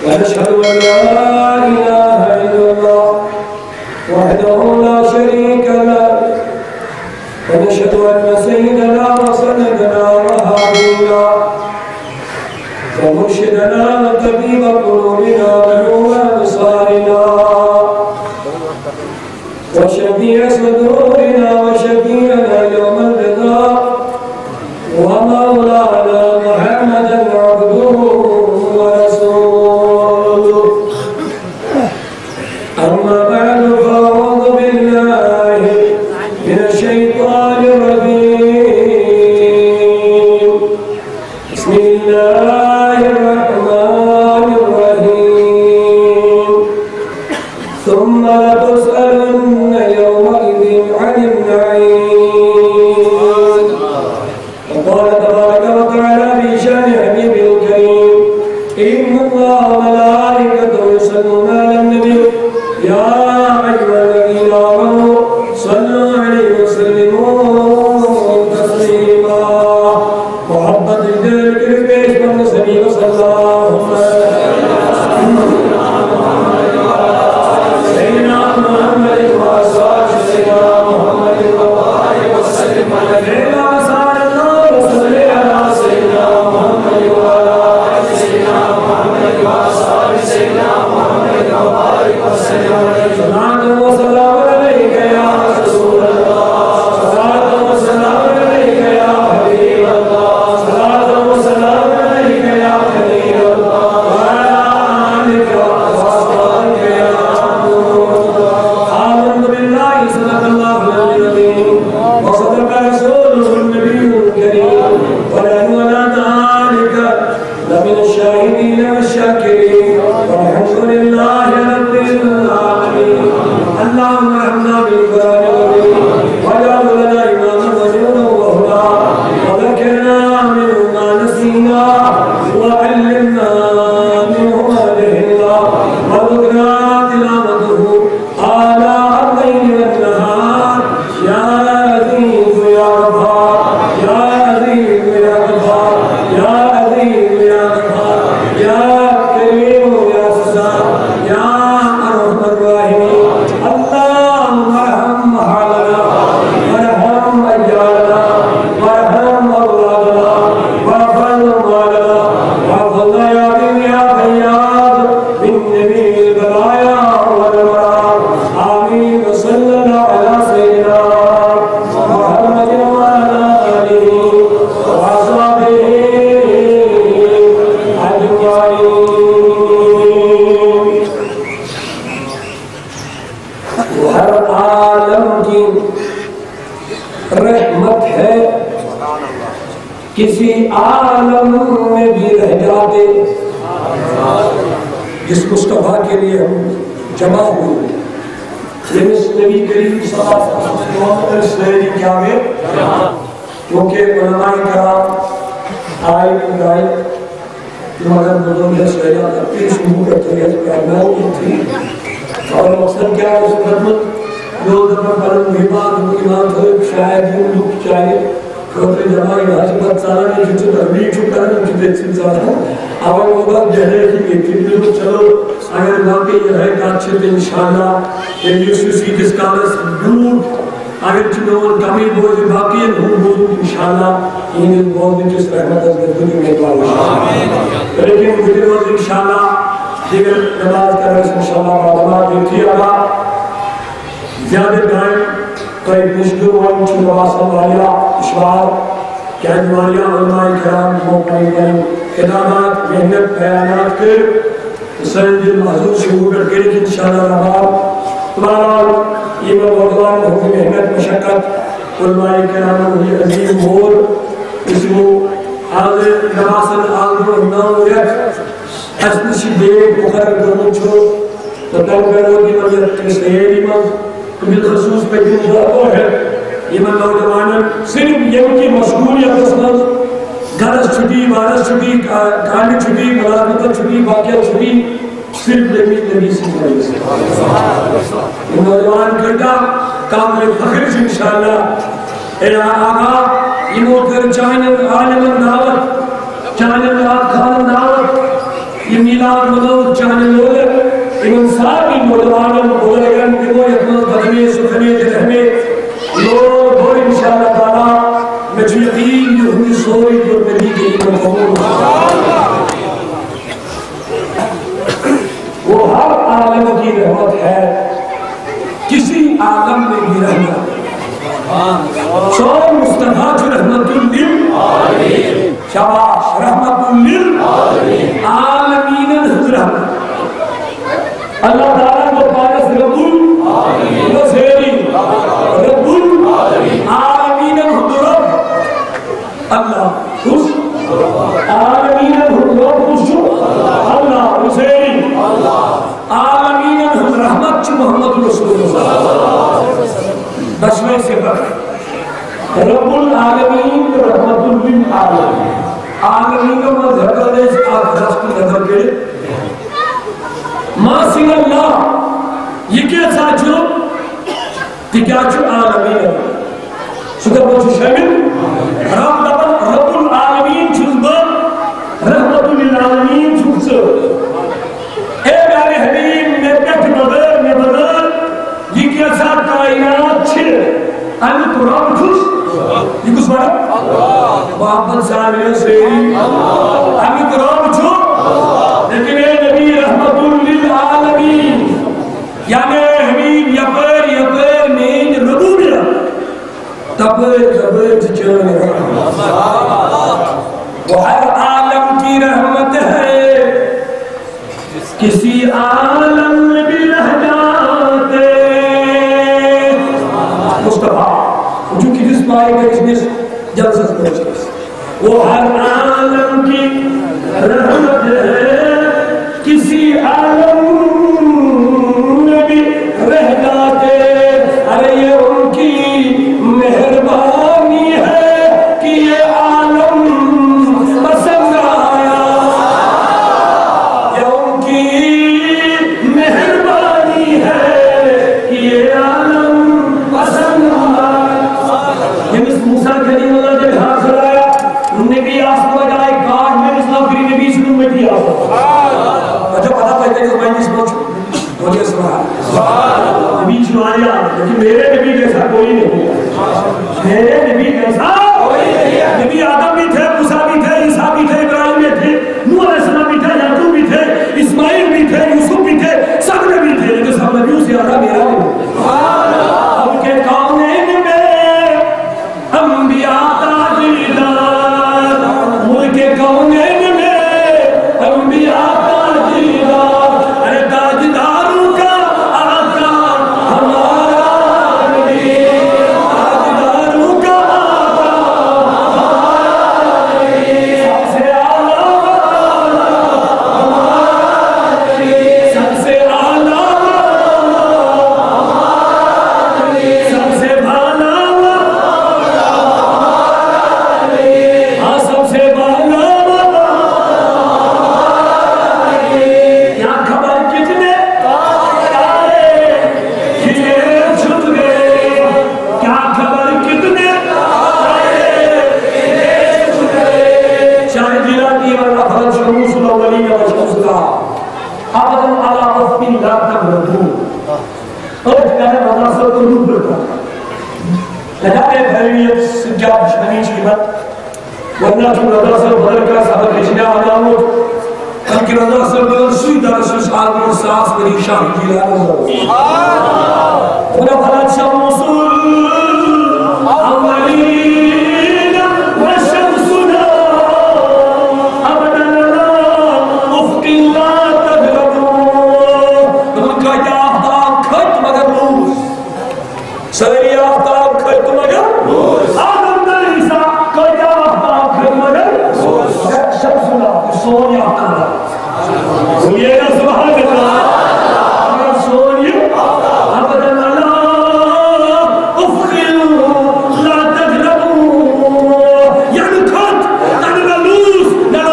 ونشهد أن لا إله إلا الله وحده لا شريك له ونشهد أن سيدنا وسندنا وهادينا ومرشدنا وطبيب قلوبنا ونور أبصارنا وشفيع صدورنا وشفيعنا يوم الرضا ومولانا محمدا عبده ورسوله أما بعد فأعوذ بالله من الشيطان الرجيم بسم الله الرحمن الرحيم ثم لتسألن يومئذ عن النعيم وقال تبارك وتعالى في شأن حبيبه الكريم إن الله وملائكته يصلون على النبي يا أيها الذين آمنوا صلوا عليه وسلموا تسليما محبت دل کے پیش کرنے صلی وسلم سيدنا محمد وآله سيدنا محمد وآله وسلم علينا وسلم وصلي على سيدنا محمد وعلى آل سيدنا محمد وآل سيدنا محمد وآله وسلم صلاة وسلام عليك يا رسول الله صلاة وسلام عليك يا حبيب الله صلاة وسلام عليك يا خليل الله وعلى آلك وأصحابك يا نور الله آمنت بالله صدق الله العظيم وصدق رسوله النبي الكريم ونحن على ذلك لمن الشاهدين والشاكرين والحمد لله رب العالمين اللهم ارحمنا بالقرآن العظيم واجعل لنا إماما ونورا وهدى وذكرنا منه ما نسينا وعلمنا منه ما جهلنا وارزقنا تلاوته آناء الليل والنهار يا عزيز يا غفار يا عزيز يا غفار يا عزيز يا غفار يا كريم يا ستار يا أرحم الراحمين اللهم ارحم حالنا وارحم أجيالنا وارحم أولادنا واغفر مالنا واغفرنا يا عظيم يا فياض من جميع البلايا والأمراض آمين وصلى الله على سيدنا محمد وعلى آله وأصحابه أجمعين ہر عالم کی رحمت ہے کسی عالم میں بھی رہ جاتے جس مصطفیٰ کے لیے ہم جمع ہوئے یہ نبی کریم صلی اللہ علیہ وسلم کیا ہے کیونکہ علماء کرام آئے گائے مگر بزرگ سیدہ اپنی شروع کرتے ہیں پہناؤ تھی اور مقصد کیا ہے اس خدمت جو دفعہ بلند مہمان امام صاحب شاید یوں لوگ چاہے کھوٹے جمع یہاں سے بہت سارا نہیں چھوٹے تربیح چھوٹا ہے چھوٹے دیکھ سن سارا اب وہ بات جہرے کی بیٹی بھی چلو اگر باقی یہ ہے کاچھے تھے انشاءاللہ یہ یوسوسی جس کالس دور اگر چنون کمی بوجھ باقی ہے ہوں بوجھ انشاءاللہ یہ بوجھ جس رحمت از گردنی میں پاؤں لیکن مجھے بوجھ انشاءاللہ دیگر نماز کر رہے ہیں انشاءاللہ معلومات دیکھتی آگا زیادہ ٹائم تو ایک نشکر وائن چھو نواسل والیہ اشوار کہنوالیہ علماء کرام موقعی گئے خدامات محنت بیانات کر سنجل محضور شروع کر کے انشاءاللہ نماز تمہارا ایمان وردوان ہوگی محنت مشکت علماء کرام ہوگی عظیم مور اسمو حاضر نواسل آلدو امام ریت اسنشی دیکھ مقرر کرنو چھو تو تم کرو کی مجھے کسیری ایمان بالخصوص پہ دن جاتا ہے ایمان نوجوانن صرف یہ کی مشغولیت اسمت گھرس چھٹی وارس چھٹی کھانے چھٹی ملازمت چھٹی باقیہ چھٹی صرف نبی سے نوجوان کرتا کامل فخر سے انشاءاللہ اے آقا یہ کر چاہنے عالم دعوت چانے میلاد خان دعوت یہ میلاد منو چانے لوگ ان ساری مولوانوں بولگن کہ وہ یکنو بدنے سکھنے جہنے لوگ ہو انشاءاللہ تعالیٰ میں جو یقین جو ہوئی سوئی جو نبی کے لیے قبول وہ ہر عالم کی رحمت ہے کسی عالم میں بھی رحمت سو مصطفیٰ جو رحمت للعالمین شاباش رحمت للعالمین عالمین رحمت اللہ تعالیٰ کو پانس رب العالمین رب العالمین رب اللہ خوش عالمین رب خوش اللہ حسین عالمین رحمت چو محمد رسول اللہ دشمے سے بکر رب العالمین رحمت للعالمین عالمین کا مذہب ہے اس آگ رست نظر کے ماں سنگ اللہ یہ کیا ساچو تکیا چو عالمین ہے سکر بچو شامل رب العالمین چھزبا رحمت للعالمین چھزبا اے میارے حبیب میں پیٹ مدر میں بدر یہ کیا سا کائنات چھر آنی تو رب چھز یہ کس بارا محمد سامیہ سے آنی تو رب چھز لیکن اے نبی رحمت للعالمین یعنی حبیب یپر مین ربوبیہ تبر چچان وہ ہر عالم کی رحمت ہے کسی عالم میں بھی رہ جاتے مصطفیٰ جو کہ جس پائے گا اس جلسہ پہنچے وہ ہر عالم کی رحمت ہے کسی عالم میں بھی رہ جاتے ارے یہ ان کی مہربانی ہے کہ یہ عالم پسند آیا یہ ان کی مہربانی ہے کہ یہ عالم پسند آیا یہ اس موسیٰ کریم اللہ جب ہاتھ سرایا نبی آسما جائے گاڑ میں اسلام کری نبی اسلام میں بھی آسما جو پتا پہتے ہیں کہ میں اس موچ مجھے سبحان نبی اسلام آیا لیکن میرے نبی جیسا کوئی نہیں میرے نبی جیسا نبی آدم بھی تھے موسیٰ بھی تھے عیسیٰ بھی تھے ابراہیم بھی تھے نوح علیہ السلام بھی تھے یعقوب بھی تھے اسماعیل بھی تھے یوسف بھی تھے سب نبی تھے لیکن سب نبیوں سے زیادہ میرا اب کے کونین میں انبیاء تاجدار ملک کونین میں انبیاء تاجدار ارے تاجداروں کا آقا ہمارا نبی تاجداروں کا آقا ہمارا نبی سب سے اعلیٰ ہمارا نبی سب سے اعلیٰ ہمارا نبی سب سے بھالا ہاں سب سے بھالا یہاں خبر کتنے تارے کھلے چھپ گئے کیا خبر کتنے تارے کھلے چھپ گئے شاہد جلاتی والافراد شموس الاولین و شموس اللہ ابداً علا وفقین لا تبردون اور جنہیں مناصر کو روپ رکھا لجائے بھریت سجاد شہنیش کی مت ورنہ تو رضا سر بھر کا صحبہ کشنہ آدامو تاکہ رضا سر بھر سوئی درسوس آدم و ساس بری شاہ جیلان خدا فرد شمس الاولین و شمسنا ابدا افق لا تغربون تم کا آفتاب کھت مگر روز سری آفتاب کھت مگر روز آدم در عیسیٰ کا آفتاب کھت مگر روز شمسنا سونی آفتاب سنیے گا سبحان اللہ سونی ابدا لا تغربون یعنی کھت نہ لوز نہ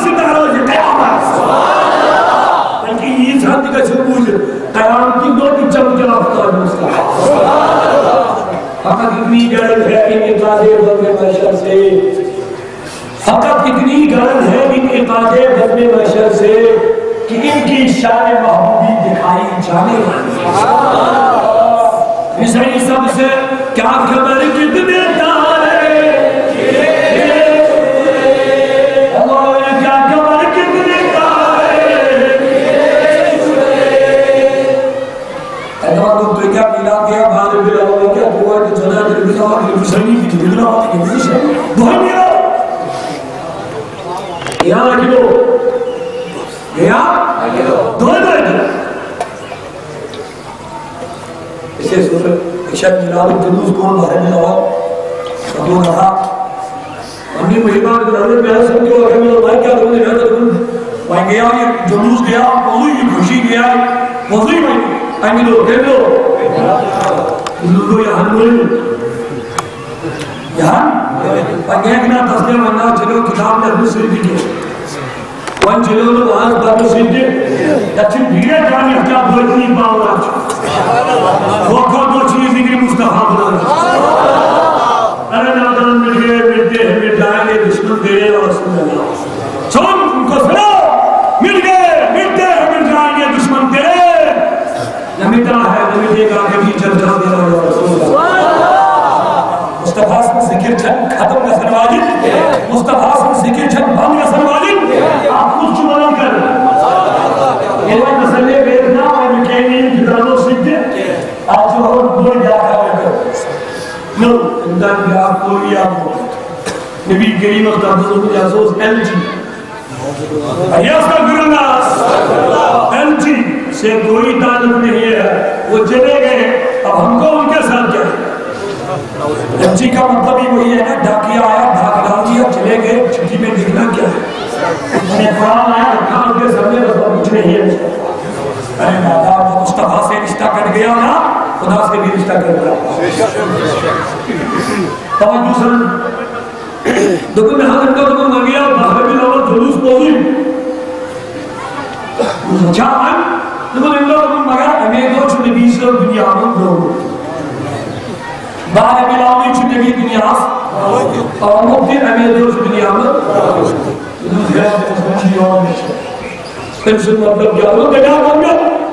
ستاروں سے قیامت بلکہ یہ جانتی کا سبوج قیام کی دو کی چم کے آفتاب مصطفیٰ فقط اتنی گرد ہے کہ نکازے بلکہ محشر سے فقط اتنی گرد دے بزم محشر سے کہ ان کی شان محبوبی دکھائی جانے والی مصری سب سے کیا خبر کتنے تارے کیا خبر کتنے تارے ایدوان کو تو کیا ملا گیا بھانے بلا ہوئے کیا دعا ہے کہ جنہ دل بلا ہوئے مصری کی تو بلا ہوئے کہ مصری دعا ملا یہاں آگے دو یہاں آگے دو دعا دو اسے سورہ عشاء ملال جلوس کون بھارے میں لگا سبوں رہا امی مہمان گرہنے میں ہے سب کیوں اگر میں اللہ کیا کرنے گیا تھا وہاں گیا یہ جلوس گیا موضوع یہ خوشی گیا موضوع میں آئیں لو کہہ لو لوگو یہاں ملے یہاں وہاں گیا کہ نا تصلیم مننا چلو کتاب نے اپنے سر دیکھے وہاں چلو لو وہاں اپنے سر دیکھے اچھی بھیڑے جانی کیا بولتنی باورا وہ دو چیز نگری مصطفیٰ بنا ارے نادان ملتے ہیں مٹائیں گے دشمن دیرے اور رسول اللہ سن ان کو سنو ملتے ہیں مٹائیں گے دشمن دیرے نہ مٹا ہے نہ مٹے گا کہ بھی چل جا دیرے اور رسول اللہ مصطفیٰ سے ذکر چھن ختم کا سنواجن مصطفیٰ سے ذکر چھن بھام کا سنواجن آپ کچھ چمانا کر یہ مسئلے بیدنا اور مکینی کتابوں سکتے آج جو ہم دو جاتا ہے نو اندان بیا کوئی آمو نبی کریم اختار دو جاسوس ایل جی ایسا گرناس ایل جی سے کوئی تعلق نہیں ہے وہ چلے گئے اب ہم کو ان کے ساتھ کیا ہے ایل جی کا مطلب ہی وہی ہے نا ڈھاکیا آیا ڈھاک ڈال دیا چلے گئے چھٹی میں دکھنا کیا ہے میں قرآن آیا رکھا ان کے سامنے رسول کچھ نہیں ہے ارے دادا وہ مصطفیٰ سے رشتہ کٹ گیا نا خدا سے بھی رشتہ کٹ گیا توجہ سن دکھو میں حضرت کا دکھو مر گیا باہر بھی لوگ جلوس پوزی کیا من دکھو ان لوگ مگر ہمیں دو چھو نبی سے دنیا میں دو باہر بھی لاؤں چھو نبی دنیا اور مبتر ہمیں دو چھو دنیا میں تمسن مطلب کیا لوگ کیا کرنے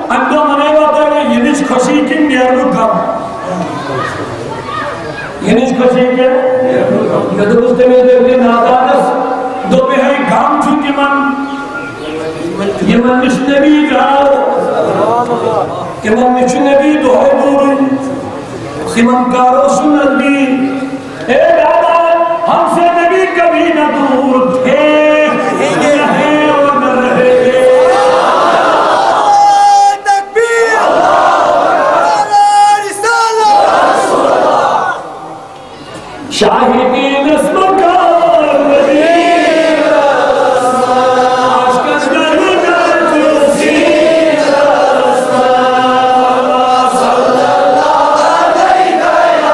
اندو منائے باتا ہے یہ نش خوشی کی نیرو کم یہ نش خوشی کے میں تو اس میں دیکھتے نادانس دو پہ ہے گام چونکہ یہ من نش نبی جاؤ کہ من نش نبی دو ہے دوری خیمن کارو سنت بھی اے دادا ہم سے نبی کبھی نہ دور تھے رہے اور نہ رہے شاہدین اسم کار مدین عشق درگر ترسین صلی اللہ علیہ یا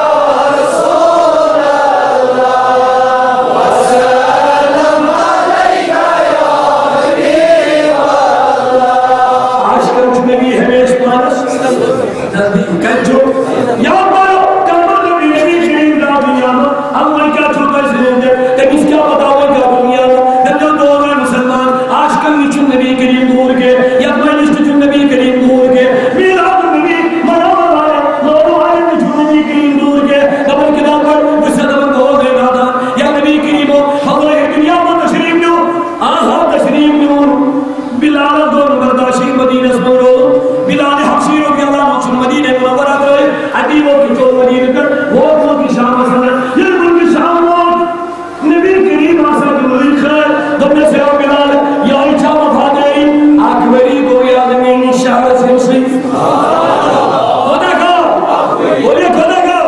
رسول اللہ وسلم علیہ یا حبیب اللہ عشق نبی ہمیش مانس نبی کنجو یا مانو کمر نبی نبی کریم دا دنیا میں ہم کیا چھوٹا اس لئے دے تک اس کیا بتاؤ کیا دنیا میں جو دور ہے مسلمان آج کل نچن نبی کریم دور کے یا مجلس نچن نبی کریم دور کے میلاد نبی منور والے نور والے نچن نبی کریم دور کے دبر کتاب پر جس سے دبر دور دے دادا یا نبی کریم ہو حضور دنیا میں تشریف نیو آہا تشریف نیو بلال دور برداشی مدینہ سمرو بلال حفشی رو کہ اللہ نچن مدینہ منورہ کرے عدیبوں کی چول مدینہ کر وہ اپنوں کی شام مسلم یہ نبی کریم آسا کی ملیق ہے دمنے سے اور بلال یا اچھا مفادری اکبری گوئی آدمین شہر سے اسی خدا کا بولیے خدا کا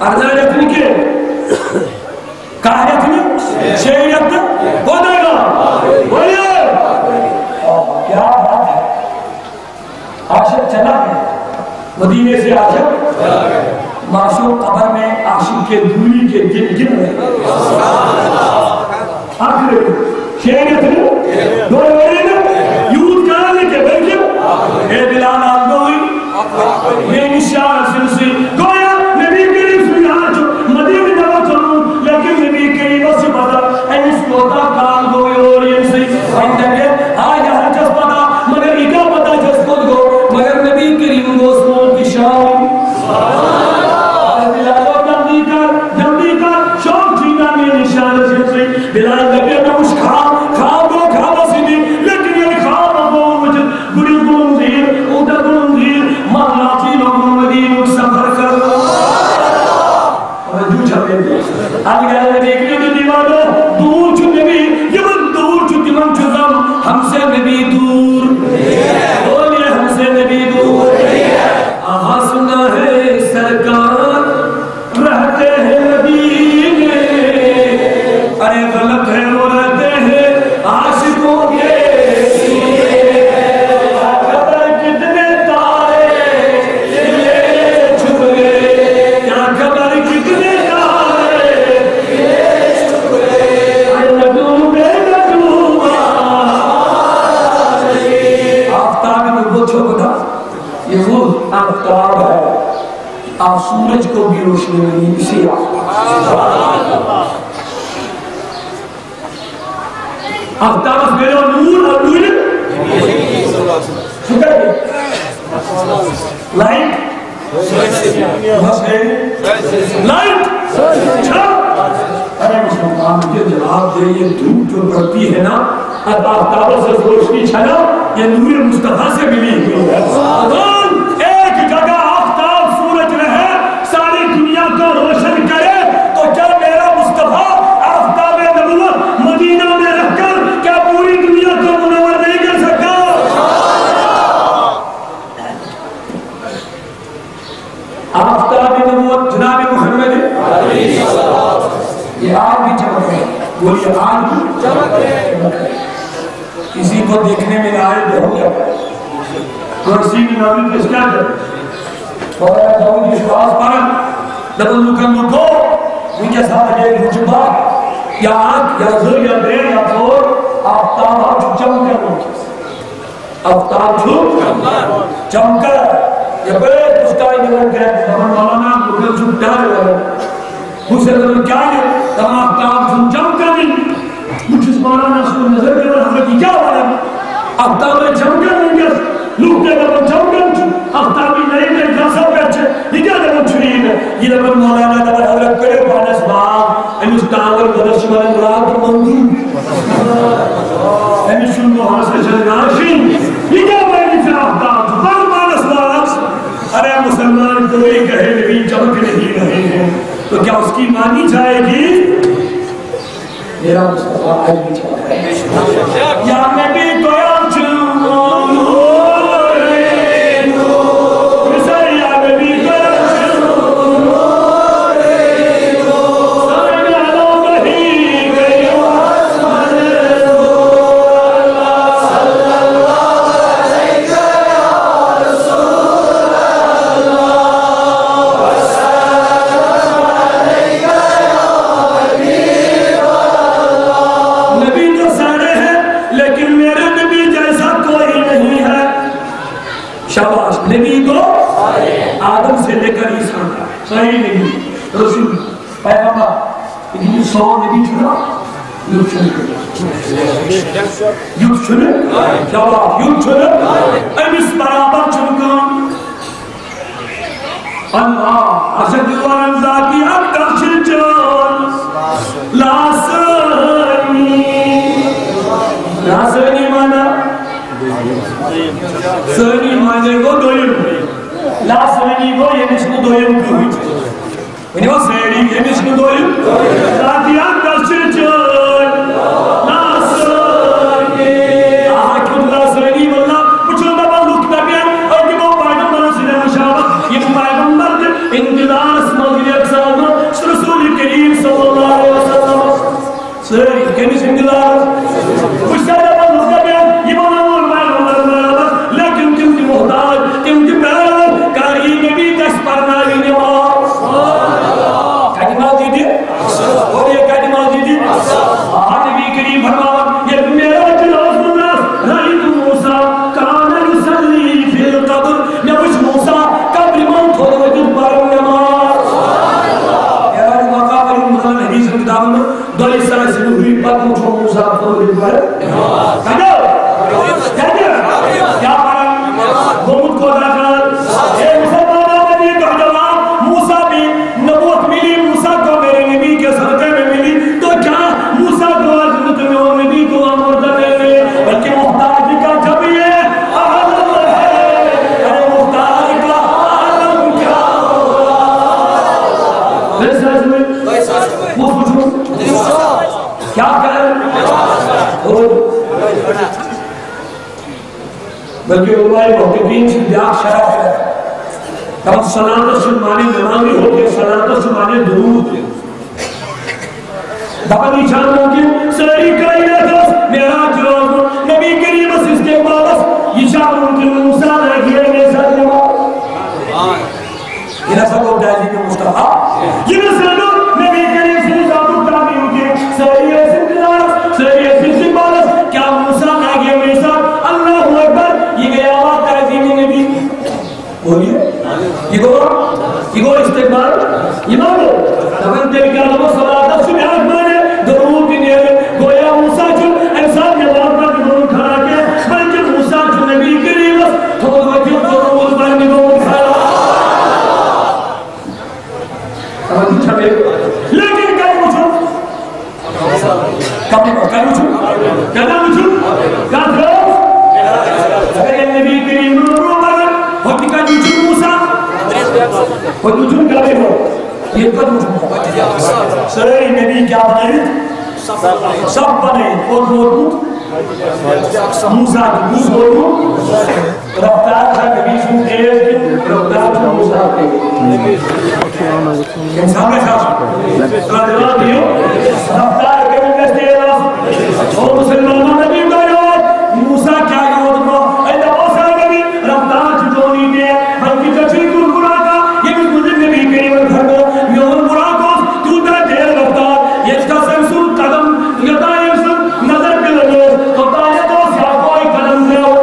ارزہ رکھنی کے کہا رکھنی شہریت خدا کا بولیے کیا بات ہے عاشق چلا گیا مدینے سے عاشق معشوق قبر میں عاشق کے دوری کے دن گن رہے آخر شہریت نے دوڑے وڑے نے یود کرانے کے بلکہ اے بلال آگوئی یہ نشان سلسی گویا نبی کریم سبحانہ جو مدینہ دعوت چلوں لیکن نبی کریم سے بدل اینس کوتا کال گوئی اور یہ آج ہر کس پتا مگر یہ کیا پتا جس کو گو مگر نبی کریم دوستوں کی شان جلدی کر شوق جینا میں نشان سے بلال لگے میں اس خواب کو خواب سے دی لیکن یہ خواب وہ مجھے بڑی گنزیر ادھر گنزیر مغلاتی لوگوں مدینہ سفر کر اور جو چھپے دے آج گئے میں دیکھنے تو دیوانوں دور چھو نبی یمن دور چھو تمن چھزم ہم سے نبی دور بولیے ہم سے نبی دور آہا سنا ہے سرکار رہتے ہیں مدینے ارے غلط ہے وہ رہتے ہیں عاشقوں کے خبر کتنے تارے یہ چھپ گئے کیا خبر کتنے تارے یہ چھپ گئے ندوبے ندوبہ آفتاب نبوت چھوڑ تھا یہ وہ آفتاب ہے آپ سورج کو بھی روشنی ملی اسی آفتاب میرے نور اور نور شکر ہے لائٹ لائٹ ارے مسلمان مجھے جواب دے یہ دھوپ جو پڑتی ہے نا اب آفتاب سے روشنی چھنا یہ نور مصطفیٰ سے ملی ہوئی ہے ایک جگہ آفتاب سورج رہے ساری دنیا کو روشن کرے تو کیا میرا مصطفیٰ آفتاب نبوت مدینہ میں رہ کر کیا پوری دنیا کو منور نہیں کر سکتا آفتاب نبوت جناب محمد یہ آج بھی چمک ہے بولیے آج بھی چمک ہے کسی کو دیکھنے میں آئے جو ہو جاتا ہے کرسی کی نامی کس کیا کرے اور داؤد کی شواز پارن لبن لکن لکو ان کے ساتھ ایک رجبہ یا آنکھ یا ذر یا دیر یا طور آفتاب آج چمکر آفتاب چمکر یہ بڑے دستائی نگر گئے ہمیں مولانا لکن چھپ ڈال رہے اسے لگن کیا ہے تم آفتاب چمکر نہیں مجھے اس مولانا سن نظر کے حضرت کیا ہوا ہے آفتاب چمکر نہیں گئے لوگ کے لبن چمکر آفتابی نہیں گئے جاسا بیچے یہ کیا لبن چھرین ہے یہ لبن مولانا لبن حضرت کرے بانس باغ امیس تاور غدر شمال رات مندی امیس شن محاصر جنگاشین یہ کیا بینی سے آفتاب بر بانس باغ ارے مسلمان کوئی کہے نبی چمک نہیں رہے ہیں تو کیا اس کی مانی جائے گی میرا مصطفیٰ آج بھی چمک ہے یا نبی تو یا نبی کو آدم سے لے کر عیسیٰ صحیح نبی رسول پیغمبر لیکن 100 نبی چھوڑا یوگ چھوڑے جواب یوگ چھوڑے امیس برابر چھوڑکان اللہ اشد وان ذاتی اکتر شلچان لاسرنی مانا سرنی مانے کو دویم لا سرنی کو یہ مشکو دویم کو ہوئی ونی وہ سرنی یہ مشکو دویم ذاتیان کلچر چل لا سرنی آکھن لا سرنی واللہ مچھل دبا لکتا بیان اور کہ وہ پیغمبر سنے مشاوت یہ پیغمبر دے انتظار اسمال دلی اکسال رسول کریم صلی اللہ علیہ وسلم سرنی کمیس انتظار مشتہ دبا لکتا بیان یہ منور کہتی ماں دیدی اور یہ کہتی ماں دیدی کیا پڑھا گمت کو درکار اے مسلمانہ بنی تو جواب موسیٰ بھی نبوت ملی موسیٰ کو میرے نبی کے صدقے میں ملی تو کیا موسیٰ کو عظمت میں وہ نبی کو امردہ دے گئے بلکہ محتاج کا جب یہ عالم ہے ارے محتاج کا عالم کیا ہوگا میرے ساتھ میں وہ پوچھو کیا کریں بلکہ علماء محققین سے بیاق شرح ہے کہ سلامت سلمانی نمامی ہو کے سلامت سلمانی درود دقنی چاند ممکن سری کائنات میراج روز نبی کریم اس کے بعد یہ شاہ ممکن موسیٰ نگیے میں ساتھ نماز یہ نسل کو دائزی کے مصطفیٰ یہ نسل کو نبی کریم سے ذات تعمیم کے سری سندرار سری سندرار کیا موسیٰ نگیے میں ساتھ اللہ اکبر یہ گیا آباد تعظیم نبی بولیے یہ گو استقبال امام تمام دل کے علم صلاة سبحان مانے درود کی نیرے گویا موسیٰ جو انسان نے واقعہ کی دونوں کھڑا کے بلکہ موسیٰ جو نبی کریم تو وجہ درود بانی دونوں کھڑا سمجھ چھوڑے لیکن کیا مجھو کیا مجھو کیا تھا اگر یہ نبی کریم رو مگر ہوتی کا نجم موسیٰ وہ نجم کیا ہو یہ قد نجم سرے نبی کیا بنے سب بنے اور بولو موسیٰ کی موس بولو رفتار تھا نبی سن تیز کی رفتار تھا موسیٰ کی انسان کے ساتھ رضوان دیو رفتار کے مجھے تیز اور مسلمان نبی کا موسیٰ کیا یود کو ایتا موسیٰ نبی رفتار چھوڑی دے بلکہ جچی کل برا کا یہ بھی مجھے نبی کریم گھر کو میون برا کو تو تا دیر رفتار یہ اس کا سنسل قدم یتا یہ سن نظر کے لگے تو تا یہ تو سیا کوئی قدم دے ہو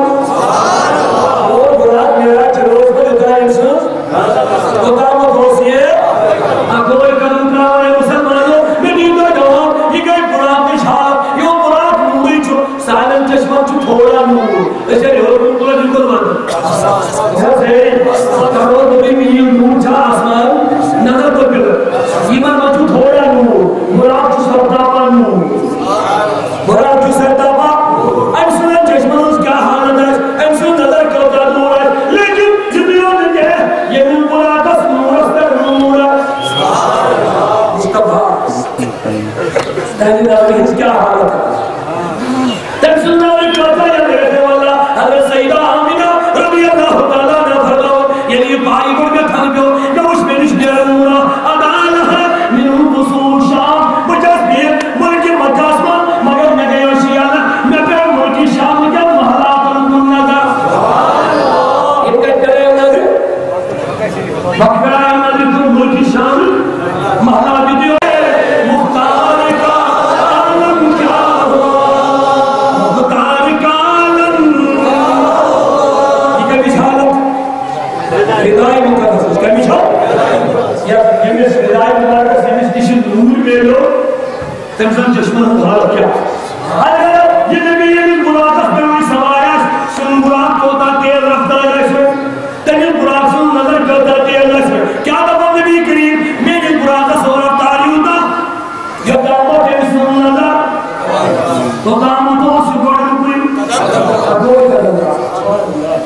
وہ برا میرا چلوز کو یتا یہ سن تو تا وہ دوست یہ کوئی قدم کرا ہے مسلمانوں نبی کا جواب یہ کئی برا پیشاب یہ برا موری چھو سالن چشمہ چھو تھوڑا نور ایسے رہو کو جن کو مانتا جیسے کرو نبی میں یہ نور چھا آسمان نظر تو کر ایمان چھو تھوڑا نور برا چھو سرطا پا نور برا چھو سرطا پا ایسے چشمہ اس کیا حالت ہے ایسے نظر کرتا نور ہے لیکن جبیوں نے کہا یہ نور برا دس نور استر نور مصطفیٰ تیلی نامی اس کیا حالت ہے تنسلنا رکھتا یا دیکھنے والا حضرت سیدہ آمینہ رضی اللہ تعالیٰ نے فرماؤ یعنی بھائی گڑ کے تھن پیو نہ اس میں نشتے رہا ادالہ منہم بسور شام بچاس دیر ملک مجاسمان مگر نہ گئے وشیانا نہ پہ ملکی شام کیا محلہ کرن نظر ان کا کرے نظر مقبرہ نظر تم ملکی شام محلہ بھی دیو مختار کا عالم کیا ردائی مقدس اس کا میچھا یا یمیس ردائی مقدس یمیس نشن نور میں لو تمزن جشمن حال کیا اگر یہ نبی یمیس براقس میں ہوئی سوایاس سن براق ہوتا تیز رفتار ایسے تنی براق سن نظر کرتا تیز ایسے کیا تبا نبی کریم میری براقس اور رفتاری ہوتا یا دامت یمیس سن نظر تو دامت ہو سکوڑ نکوئی اگوئی کر دیا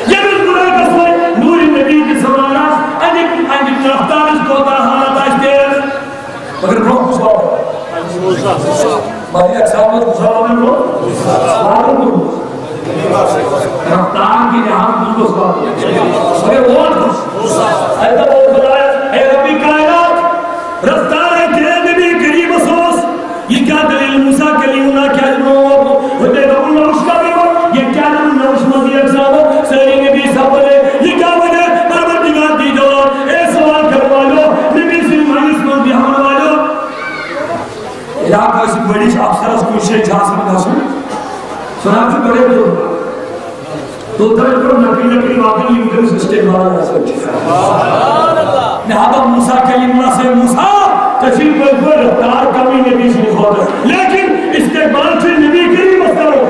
یمیس براقس میں نوری نبی کی سمانات انجب رفتار اس کو در حالت آشتے ہیں مگر روح کس بات ہے مالی اکسامت مسلمان روح سواروں کو رفتار کی نحام کس کو سوار مگر وہ کس ایتا بہت بتایا اے ربی کائنات رفتار ہے کہ نبی قریب سوس یہ کیا دلیل موسیٰ کلیمنا کیا جنوب ہوتے تو انہوں اس کا بھی ہو یہ کیا نمونہ اس مدی اکسامت سہری نبی صاحب نے یہ کیا وجہ پرورتگار دی جواب اے سوال کروا لو نبی سے مریض میں دیہان والو علاقہ سے بڑی افسر اس کو شیخ حاصل کا سنا جو بڑے بزرگ تو در پر نقلی واقعی مدرس استعمال ہے سبحان اللہ لہذا موسیٰ کلیم اللہ سے موسیٰ تشریف پر رفتار کمی نبی سے خود لیکن استعمال سے نبی کریم کرو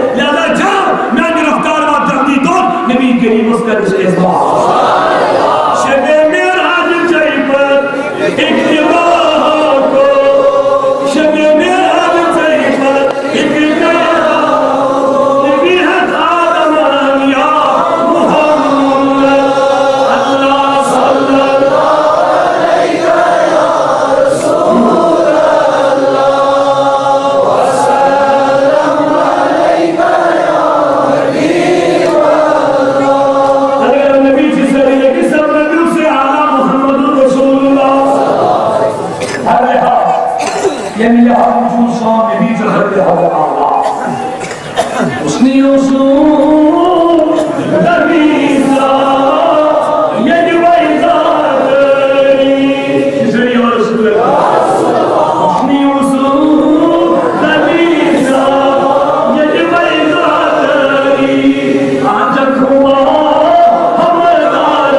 حسن یوسف نبیزا یہ بیزاد کسری اور رسول اللہ حسن یوسف نبیزا یہ بیزاد آج کھوا ہمدار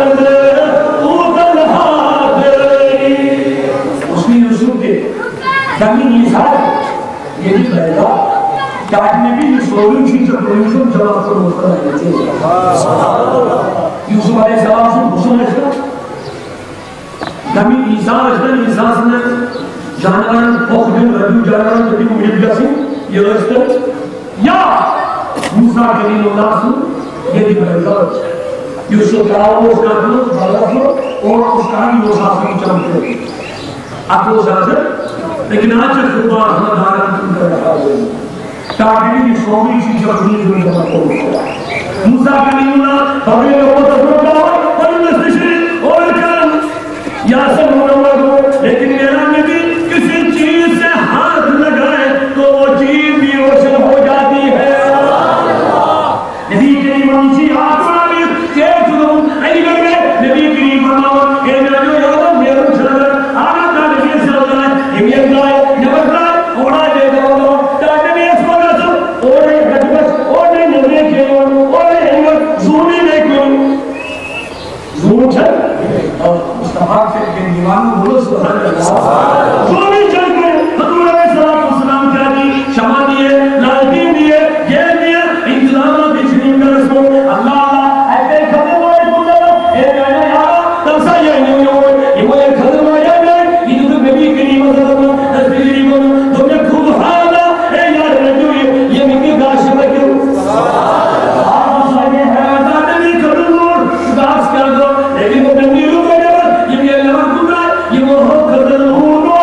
تو تنہا دری حسن یوسف کے کمی نثار یہ بیزاد کاٹنے بھی سوری چیز سے پرویشن جواب کو مستقل دیتے ہیں یوسف علیہ السلام سے حسن ہے نمی عیسیٰ اجدن عیسیٰ سے جانوران پوکھدن رجو جانوران جبی کو مل جاسی یہ رسطر یا موسیٰ کلیم اللہ سے یہ دی بہتر یوسف کراؤ اس کا دلو بلغو اور اس کا ہی موسیٰ سے چمکتے اپلو زیادہ لیکن آج خطبہ ہمیں داران تم کر رہا ہے تاکہ یہ سومی چیز اپنی دنیا میں کو موسیٰ کلیم اللہ بھوئے لوگوں تفرق کرو پرندس تشریف اور کرم یا سب منور لیکن میرا نبی کسی چیز سے ہاتھ لگائے تو وہ چیز بھی روشن ہو جاتی ہے نبی کریم اونچی ہاتھ بناوی کیف دوں ایگر میں نبی کریم بناو اے میرا جو یادم میرا چھلر آنا تا نبی صلی اللہ علیہ وسلم یہ گائے نبر گائے اوڑا دے دو مصطفیٰ سے کہ دیوانوں بولو سبحان اللہ سومی چل کے حضور علیہ السلام کیا دی شمع دیئے لالدین دیئے یہ دیئے انتظامات اشریم کا رسول اللہ ایتے خدم ہوئے بندہ اے کہنے یارا ترسا یہ نہیں ہوئے یہ وہ ایک خدم ہوئے جائے یہ تو نبی کریم صلی اللہ علیہ وسلم تم نے خود حالا اے یار رجو یہ مکی داشت رکھو آپ سائے حیرات نبی خدم نور داس کر دو لیکن وہ نبی یہ وہ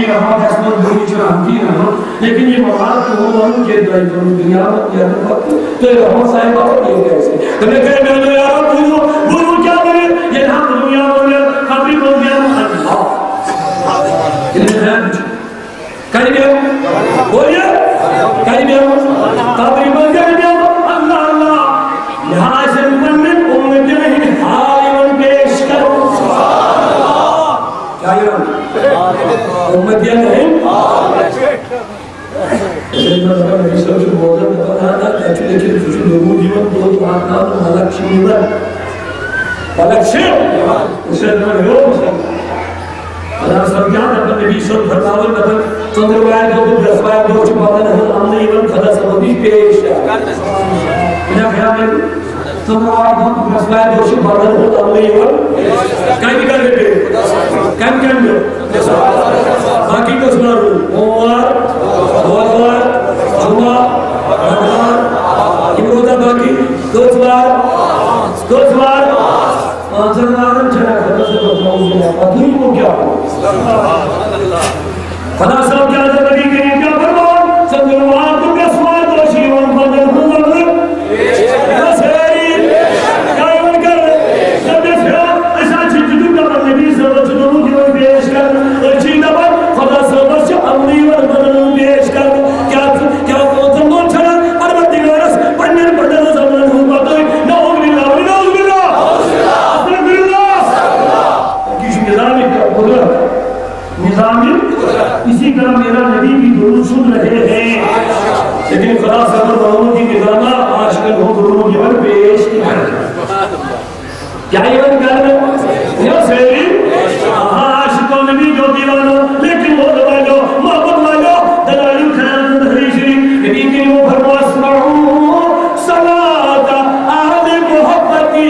کی رحمت حسمت دنی چرانتی رحمت لیکن یہ مواد تو ہوں ہم کے دائی کروں دنیا میں یہ رحمت تو یہ رحمت صاحب آپ یہ کیسے تو میں کہے میں نے یارا بولو کیا کرے یہ نام دنیا بولے قبری بول دیا اللہ کہیں گے بولیے کہیں گے قبری بول دیا اللہ اللہ یہاں سے من امت نہیں حائم پیش کرو کیا یہ امت یہ نہیں نبی صلی اللہ علیہ وسلم لیکن کچھ لوگوں جیون دو آنام ملک شمیدہ ملک شمیدہ اسے نمہ ہو اللہ سمجھان اپنے نبی صلی اللہ علیہ وسلم اپنے چندر وائد دو برسوائد دو چپادن ہم امنی ون خدا سببی پیش انہا خیال ہے چندر وائد دو برسوائد دو چپادن ہم امنی ون کہیں بھی کر لیتے کم کم جو باقی تو سنا رو موار دوار جمعہ رمضان یہ ہوتا باقی دو سوار آنسر نارن چھنا خدا سے بچاؤں گیا مدنی کو کیا خدا صاحب کیا حضرت نبی کریم کیا فرمان سندروان تو کسوان تو شیوان فضل حضر یا سیری کیا ایمان کر جب اس ہے ایسا چھجدو کا پر نبی صلی اللہ علیہ وسلم کی وقت پیش کر اور چیدہ پر خدا صاحب سے امنی ور بدل پیش کر کیا موتن دون چھنا اربت دیگارس پنیر بدل زمان ہوں باتوئی نعوذ باللہ نعوذ باللہ نظامی اسی طرح میرا نبی بھی درود سن رہے ہیں لیکن خدا صبر بہنوں کی نظامہ عاشقن ہوں درود کی بر پیش کی کیا یہ بن کر یا سیری عاشقوں نبی جو دیوانوں لیکن وہ دبائلو محبت مائلو دلائل خیال دہری شریف نبی کی وہ فرمو اسمعو صلاة آل محبتی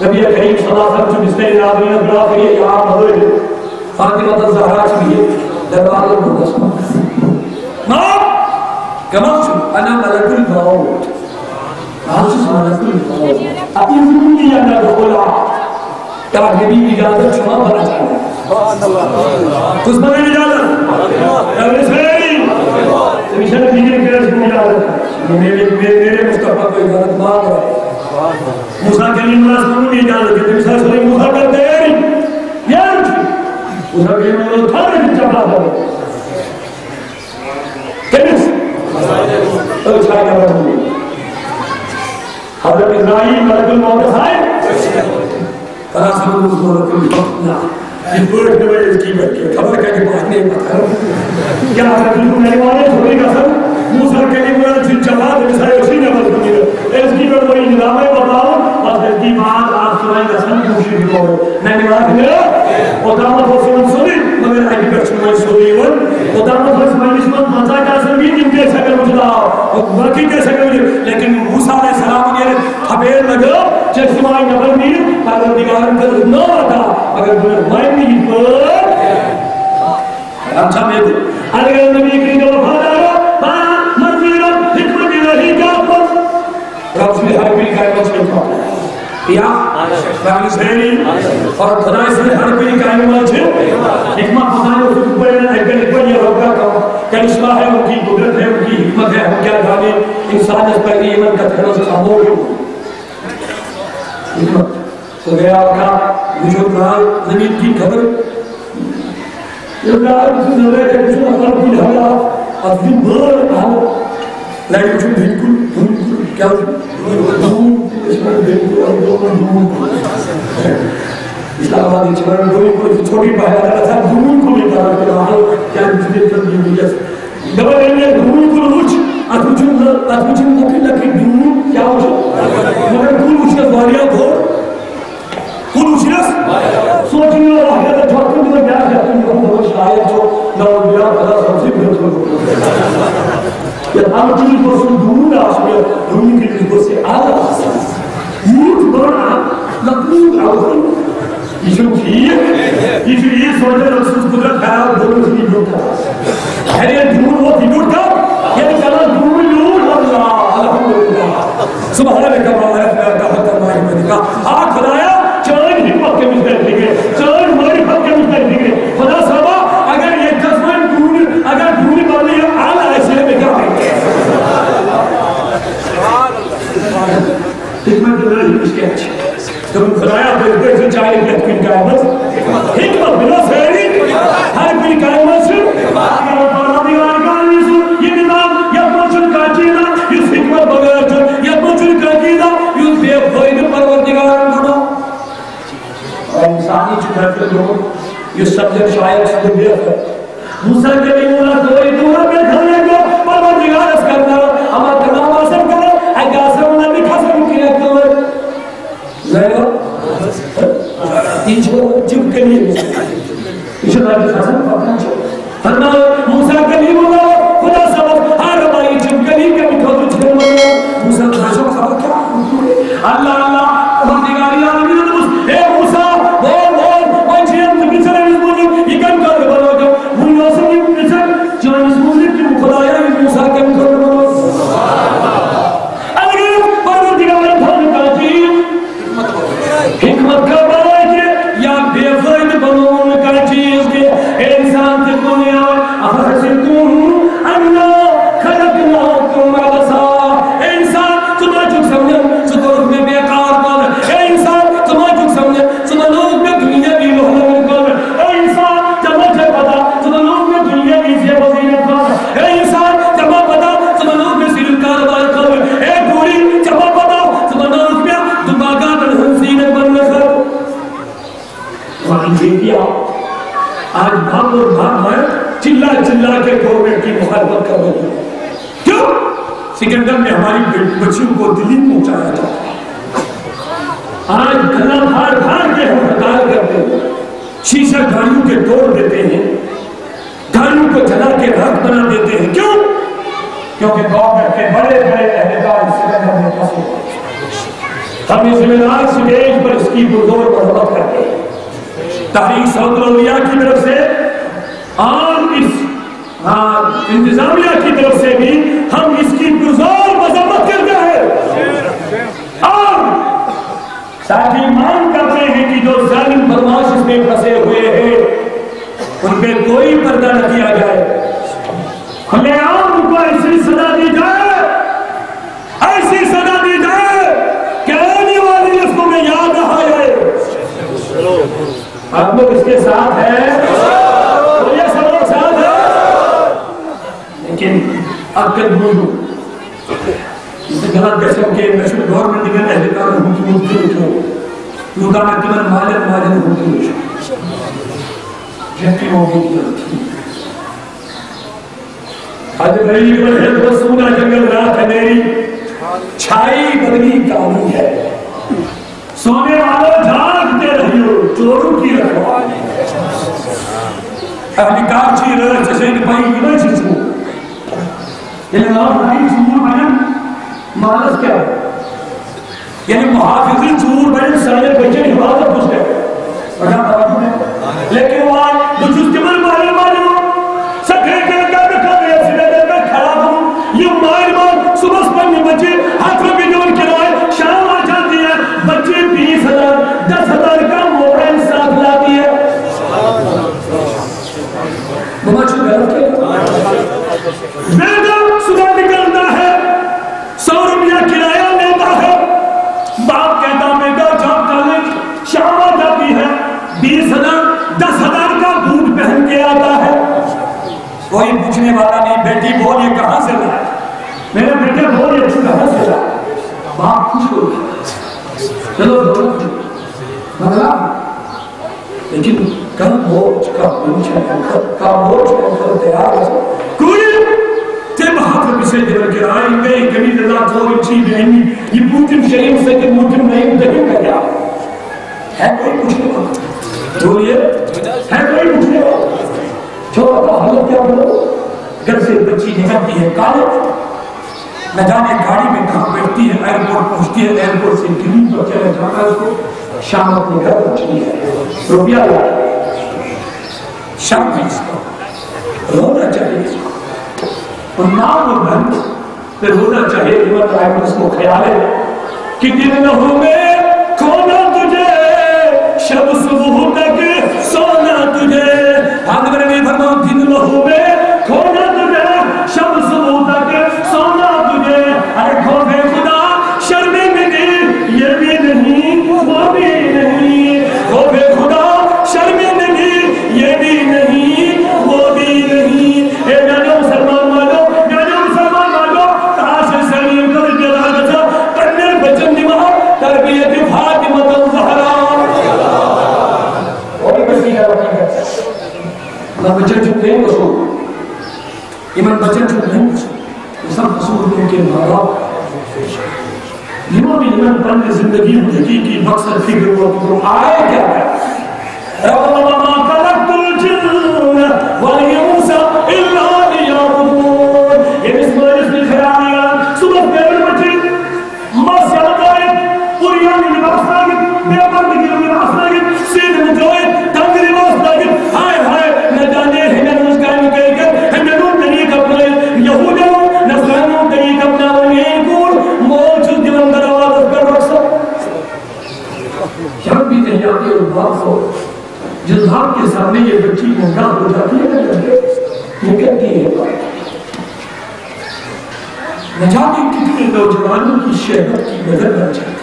نبی کریم صلی اللہ علیہ وسلم بسم اللہ الرحمن الرحیم یہ آپ حضور فاطمہ الزہرا چلیے دربار المقدس ماں کما انا ملک الموت خاص ملک الموت اپنی زندگی کے اندر کھولا کیا نبی کی اجازت شما بنا چاہتا ہے سبحان اللہ کس بنے اجازت اگر سہی مشن دیگر کے رسم اجازت میرے مصطفیٰ کو اجازت مانگ رہا ہے موسیٰ کلیم اللہ سنوں نے اجازت ہے تمہیں ساتھ سنیں موسیٰ کرتے ہیں یا نہیں موسیٰ کلیم اللہ تھا نہیں چاہتا تھا کمیس تو چھائی کا بات ہوئی حضرت ابراہیم ملک الموت آئے کہا سنوں ملک الموت نا یہ برڈ نوے اس کی بیٹھ کے خبر کا کہ بات نہیں بات کرو کیا حضرت میرے والے تھوڑی کا سر موسیٰ کلیم اللہ جن چباد مسائے اسی نے بات ہوئی اس کی پر وہی نظامیں بتاؤ اور اس کی بات آپ سنائیں گا سن کوشش بھی کرو میں نے بات ہے اور دامت ہو سنی مگر آئی پر چھوڑے سوئی ون اور دامت ہو سنی نسبت مزا کا اثر بھی جن کے سکر مجھلا اور باقی کے سکر مجھلا لیکن موسیٰ علیہ السلام نے حبیر لگا جب سمائی نبر میر پروردگار کا نہ آتا اگر میں نہیں پر اچھا میں دوں اگر نبی کی جو وفادارا منظر حکمت الہی کا پر رب سے ہر کوئی کا مجھے یا فعلی سہری اور خدا اس میں ہر کوئی کائنات ہے حکمت خدا نے خود پر ایک بڑی روکا کا کرشمہ ہے ان کی قدرت ہے ان کی حکمت ہے ہم کیا جانے انسان اس پر ایمان کا تھروں سے خاموش ہو حکمت تو گیا کا وجود نال زمین کی خبر یہ کار کسی نوے کے کچھ اثر کی لہذا از دن بھر رہا لیکن کچھ بالکل کیا اس میں بالکل اور دونوں اسلام آبادی چمرن دونوں کو چھوٹی پہلا کرا تھا دونوں کو بھی کارا کہ وہاں کیا جسے تنظیم ہوئی ہے دبا لینے دونوں کو روچ اتوچن مکل لکی دونوں کیا ہو مگر کل اچھا دواریا دھوڑ کل اچھا سوچنی اور آگے تک چھوٹی میں کیا کہتے ہیں ہم بہت شاید جو نور بیا خدا سب سے بہت ہوگا یا ہم چیز کو سن دونوں آس میں دونوں کی چیز کو سے آدھا آسا یوٹ بڑا لکھنی آوزن یہ جو ٹھیک یہ سوچے رسول قدرت خیال دونوں سے بھی لوٹا ہے یہ دونوں وہ بھی لوٹا یہ چلا دونوں لوٹ اللہ الحمدللہ سبحانہ لکھا مالا ہے تحت اللہ میں کہا آج خدایا چاند حکمت کے مستقل دیکھے چاند معرفت کے مستقل دیکھے خدا صحبہ اگر یہ جذبان دون اگر دونی بڑھنی ہے آلہ ایسے میں کیا ہے حکمت اللہ اس کے اچھے جب خدایا بلکہ سے چاہے کہ کوئی قائمت حکمت بلا سہری ہر کوئی قائمت سے اگر پرودگار کا نظام یہ نظام یا پوچھن کا چیزا اس حکمت بغیر جو یا پوچھن کا چیزا یہ بے فائدہ پروردگار بنا انسانی چکر کے لوگ یہ سبجیکٹ شاید سے بھی ہے موسیٰ کے لیے اللہ دوئی دورہ میں کھلنے کو پروردگار اس کرنا اما تمام آسم کرو اگر آسم انہیں بھی خسم کی رکھتے ہوئے لائے تیجو جب کے لیے تیجو لائے خسم پاکنا چاہو فرما موسیٰ کے لیے اللہ خدا سبب ہر ربائی جب کے لیے کمی کھو تجھے اللہ موسیٰ خسم خبر کیا اللہ اللہ پروردگاری آلمی اے موسیٰ بول پانچی ہم بچھرے اس موجود یہ کم کر بلو جو وہ یوسف کی بچھر جو اس موجود کی خدایا اس موسیٰ کم کر بلو اگر پروردگاری بھن کا چیز حکمت کا بلائے کے یا بے فائد بلون کا چیز کے انسان سے دنیا افرسکون اللہ خلقناکم عبسا انسان تمہیں چک سمجھن سکر میں بیکار کر انسان تمہیں چک سمجھن سمجھ لوگ میں دنیا کی محلم کر انسان جمع سے پتا سمجھ لوگ میں دنیا کی سے وزینت کر انسان جمع پتا سمجھ لوگ میں سیل کاربار کر اے پوری جمع پتا سمجھ لوگ میں دماغات الحسین بن کر وہاں یہ کیا آج بھاگ اور بھاگ میں چلا کے گورنمنٹ کی مخالفت کر رہے ہیں کیوں؟ سکندر میں ہماری بچیوں کو دلی پہنچایا تھا آج گلا بھاڑ کے ہم ہڑتال کرتے ہیں شیشہ گاڑیوں کے توڑ دیتے ہیں گاڑیوں کو جلا کے راکھ بنا دیتے ہیں کیوں؟ کیونکہ گورنمنٹ کے بڑے اہلکار سکندر میں پھنسے ہم اس مینار سٹیج پر اس کی بزرگ مرحبت کرتے ہیں تحریک سعود الاولیاء کی طرف سے اور اس انتظامیہ کی طرف سے بھی ہم اس کی بزرگ مذمت کرتے ہیں اور ساتھ ہی مان کرتے ہیں کہ جو ظالم بدماش اس میں پھنسے ہوئے ہیں ان پہ کوئی پردہ نہ کیا جائے کھلے عام ان کو ایسی سزا دی جائے ایسی سزا دی جائے کہ آنے والی نسلوں میں یاد نہ آئے آپ لوگ اس کے ساتھ ہیں تو یہ سب لوگ ساتھ ہیں لیکن اب کل بولو اسے غلط کیسے ہو کہ نیشنل گورنمنٹ دیگر اہلکار حکومت کے اٹھو لوگا میں تمہیں ماجن ہوتی ہے جہتی ہوگی آج غریب رہت رسولہ جنگل رات ہے میری چھائی بدنی کانی ہے سونے والوں جھاگتے رہیو چوروں کی رکھوالی اہلکار چی رہا چسے نپائی گنا چیزوں یعنی اللہ بھائی چور بہن مالس کیا ہے یعنی محافظی چور بہن سارے بچے حفاظت کچھ ہے بڑا بڑا ہے لیکن وہ آج جو جستمل مالی مالی ہو سکھے کے لگا رکھا گیا سلے میں کھڑا ہوں یہ مالی مال صبح سپنی بچے ہاتھ میں بھی جوڑ کے رائے شام آ جاتی ہے بچے بھی کوئی پوچھنے والا نہیں بیٹی بول یہ کہاں سے لائے میرے بیٹے بول یہ کہاں سے لائے باپ خوش ہو گیا چلو دولت مطلب لیکن کم بوجھ کا تیار ہے کوئی تم ہاتھ پیچھے دل کے آئیں گے کبھی رضا کوئی چیز نہیں یہ پوتن شریف سے کہ موتن نہیں دہی کا کیا ہے کوئی پوچھنے والا بولیے ہے کوئی پوچھنے والا چھوڑا تھا حالت کیا بولو گھر سے بچی نکلتی ہے کالج نہ جانے گاڑی میں کہاں بیٹھتی ہے ایئرپورٹ پہنچتی ہے ایئرپورٹ سے کہیں پر چلے جانا ہے اس کو شام اپنے گھر پہنچتی ہے روپیہ لائے شام بھی اس کو رونا چاہیے اس کو اور نام اور بھن پھر رونا چاہیے ایمان رائے اس کو خیال ہے کہ دن نہ ہوں گے کھونا تجھے شب صبح تک سونا تجھے آدھ میں نے فرماؤں دن نہ ہوں گے کھونا تجھے شب صبح تک سونا تجھے ارے کھوے خدا شرمندگی یہ بھی نہیں وہ بھی نہیں کھوے خدا شرمندگی یہ بھی نہیں وہ بھی نہیں اے جانو مسلمان والو تاش سلیم کر کے راجتا پنر بچن دیمہ تربیت فاطمہ الزہرا اور کسی کا رکھیں گا نہ بچن چھوٹ نہیں بسو ایمان بچن چھوٹ نہیں بسو سب بسو ان کے مارا لما بھی ایمان پرند زندگی حقیقی مقصد فکر و آئے کیا ہے وَمَا خَلَقْتُ الْجِنَّ وَالْإِنسَ إِلَّا لِيَعْبُدُونِ یہ اسم خیالیات صبح پہلے بچے مسجد آئیت پوریانی لباس آگت میرا بندگی لباس آگت سید مجھوئے تنگ لباس آگت ہائے نہ جانے ہمیں مسکان کہے گا ہمیں نون طریق اپنا یہودوں نصرانوں طریق اپنا انہیں کون موجود دیوان دراواز کر رکھسا جب بھی تحیاتی اور بات ہو جلدھاب کے سامنے یہ بچی نگاہ ہو جاتی ہے یہ کہتی ہے نجاتی کتنے نوجوانوں کی شہرت کی نظر بن جاتی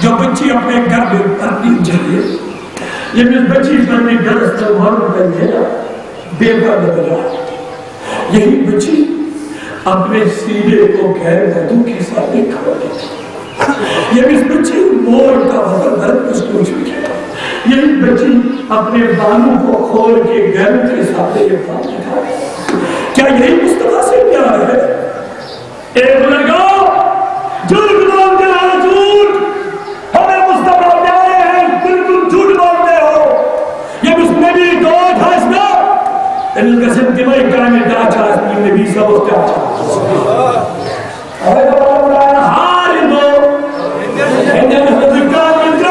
جو بچی اپنے گھر میں پرنی چاہیے یہ بچی اپنے گھر استعمال کر دیا بے پر بدلا یہی بچی اپنے سیدھے کو غیر مردوں کے سامنے کھڑا دیتی یہ بچی مور کا وقت درد اس کو چھوڑ یہی بچی اپنے بالوں کو کھول کے گھر کے ساتھ یہ بات دکھا کیا یہی مصطفیٰ سے پیار ہے ایک لڑکا جھوٹ بولتے ہو جھوٹ ہمیں مصطفیٰ پیارے ہیں بالکل جھوٹ بولتے ہو یہ اس نبی کو ہنسنا ان کا سب دماغ کرنے کا چاہتا نبی سب اس کا چاہتا ہار دو انجن حضر کا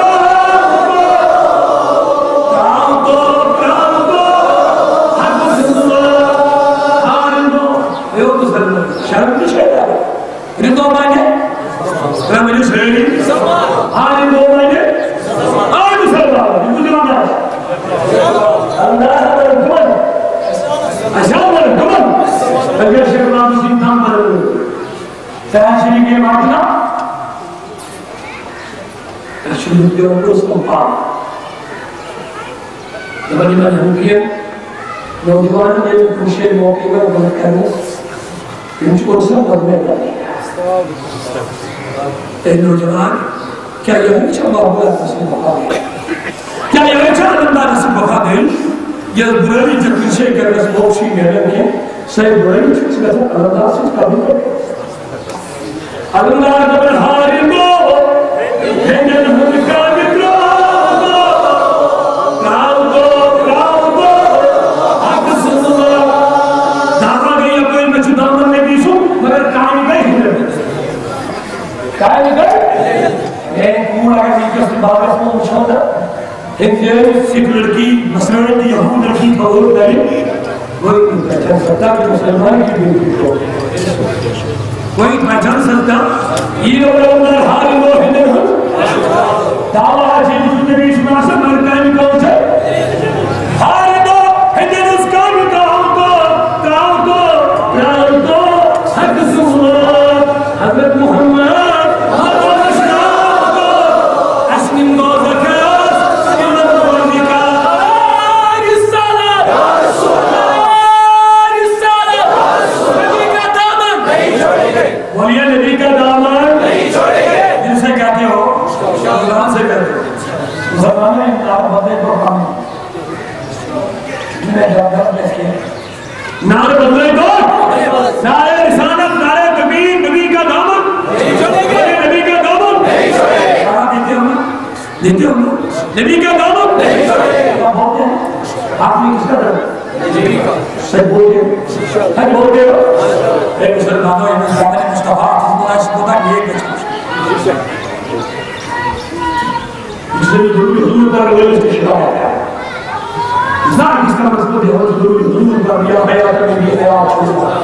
شرم نہیں شہدہ انہیں دو معنی رمضی شہری آنے دو معنی آنے سردار انہوں نے معنی اللہ اکبر اشہد الکمن اگر شکر اللہ مسلم نام پر سہا شریف کے معنی شروع کے ان کو اس کو پاک جب انہیں ہمکیے نوجوان نے خوشی موقع پر غلط کرنے انچ کو سب بدلے کرنے اے نوجوان کیا یہ اچھا معاملہ نصیب بخا دے کیا یہ اچھا بندہ نصیب بخا دے یہ برلی جکشے کر رس موشی میرے میں صحیح برلی جکشے کر رس اللہ سے قابل کرے اللہ نبر ہاری کو ہنگن ہنکا مکرہ ایک سکھ لڑکی مسلمان یہود لڑکی خبر داری کوئی پہچان سکتا کہ مسلمان کی بیٹی کو کوئی پہچان سکتا یہ اولاد ہار وہ ہندن ہم دعویٰ ہے جن نبی اسماء سے مرکانی کون سے ہار دو ہندن اس کام کو حق سنو حضرت محمد کہاں سے کرتے زمانہ انقلاب بدے تو کام میں جب دیکھیں نعرے بدلے تو نعرے رسالت نعرے تکبیر نبی کا دامن نبی کا دامن دیتے ہوں نبی کا دامن آپ نے کس کا دامن سچ بول کے ایک مسلمانوں امام مصطفیٰ اللہ سے بولا کہ ایک جس نے حضور پر روز کی شکایت ہے ظاہر اس کا مطلب ہے حضور پر یا حیات میں بھی حیات چھوڑا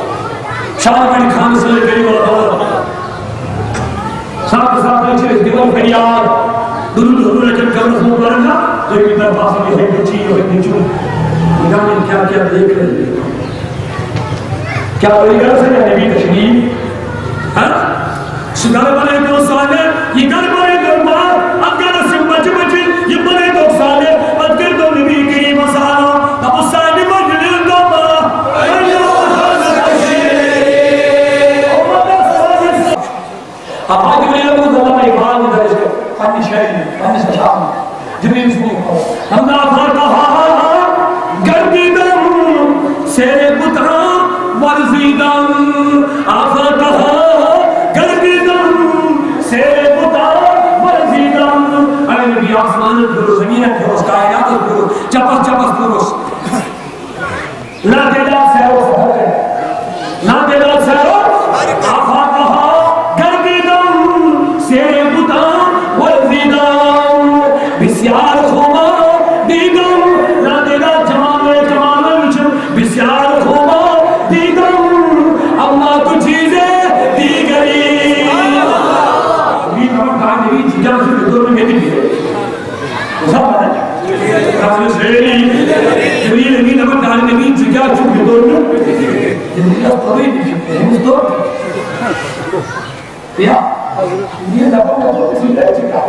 شاہ بن خان صلی اللہ علیہ وسلم ساتھ ساتھ اچھے اس دیوال فریاد درود حضور جب کم رسول کرنا تو ایک در پاس میں ہے بچی اور ایک بچو نگاہ میں کیا کیا دیکھ رہے ہیں کیا بڑی گرس ہے یا نبی تشریف شکر بنے تو سالے یہ گر بنے تو مار اب گر سے بچ بچ یہ بنے تو سالے اب گر تو نبی کریم سالو اب اس سالے مجلل دو ماں اب آج میں ابو ظلم اقبال نے درج کر پانی شہر میں پانی سشام جبریل سنو ہم نے آفار کہا گردی دم سیر پترا ورزی دم آفار کہا گردی دم سیر پترا ورزی دم اے نبی آسمان درو زمین درو کائنات درو چپس چپس درو لا تعداد سیرو سفر ہے لا تعداد سیرو آفار کہا گردی دم سیر پترا ورزی دم بسیار خوبا دیدم لا تعداد جمال جمال بسیار خوبا دیدم اللہ کو چیزیں دیگری یہ ہم کہاں نبی جگہ سے دور میں نہیں ہے سب ہے کہاں سے یہ نبی نمک کہاں نبی جگہ سے دور میں یہ نبی طویل نہیں ہے اس دور یا یہ نبی کا جو کسی لے چکا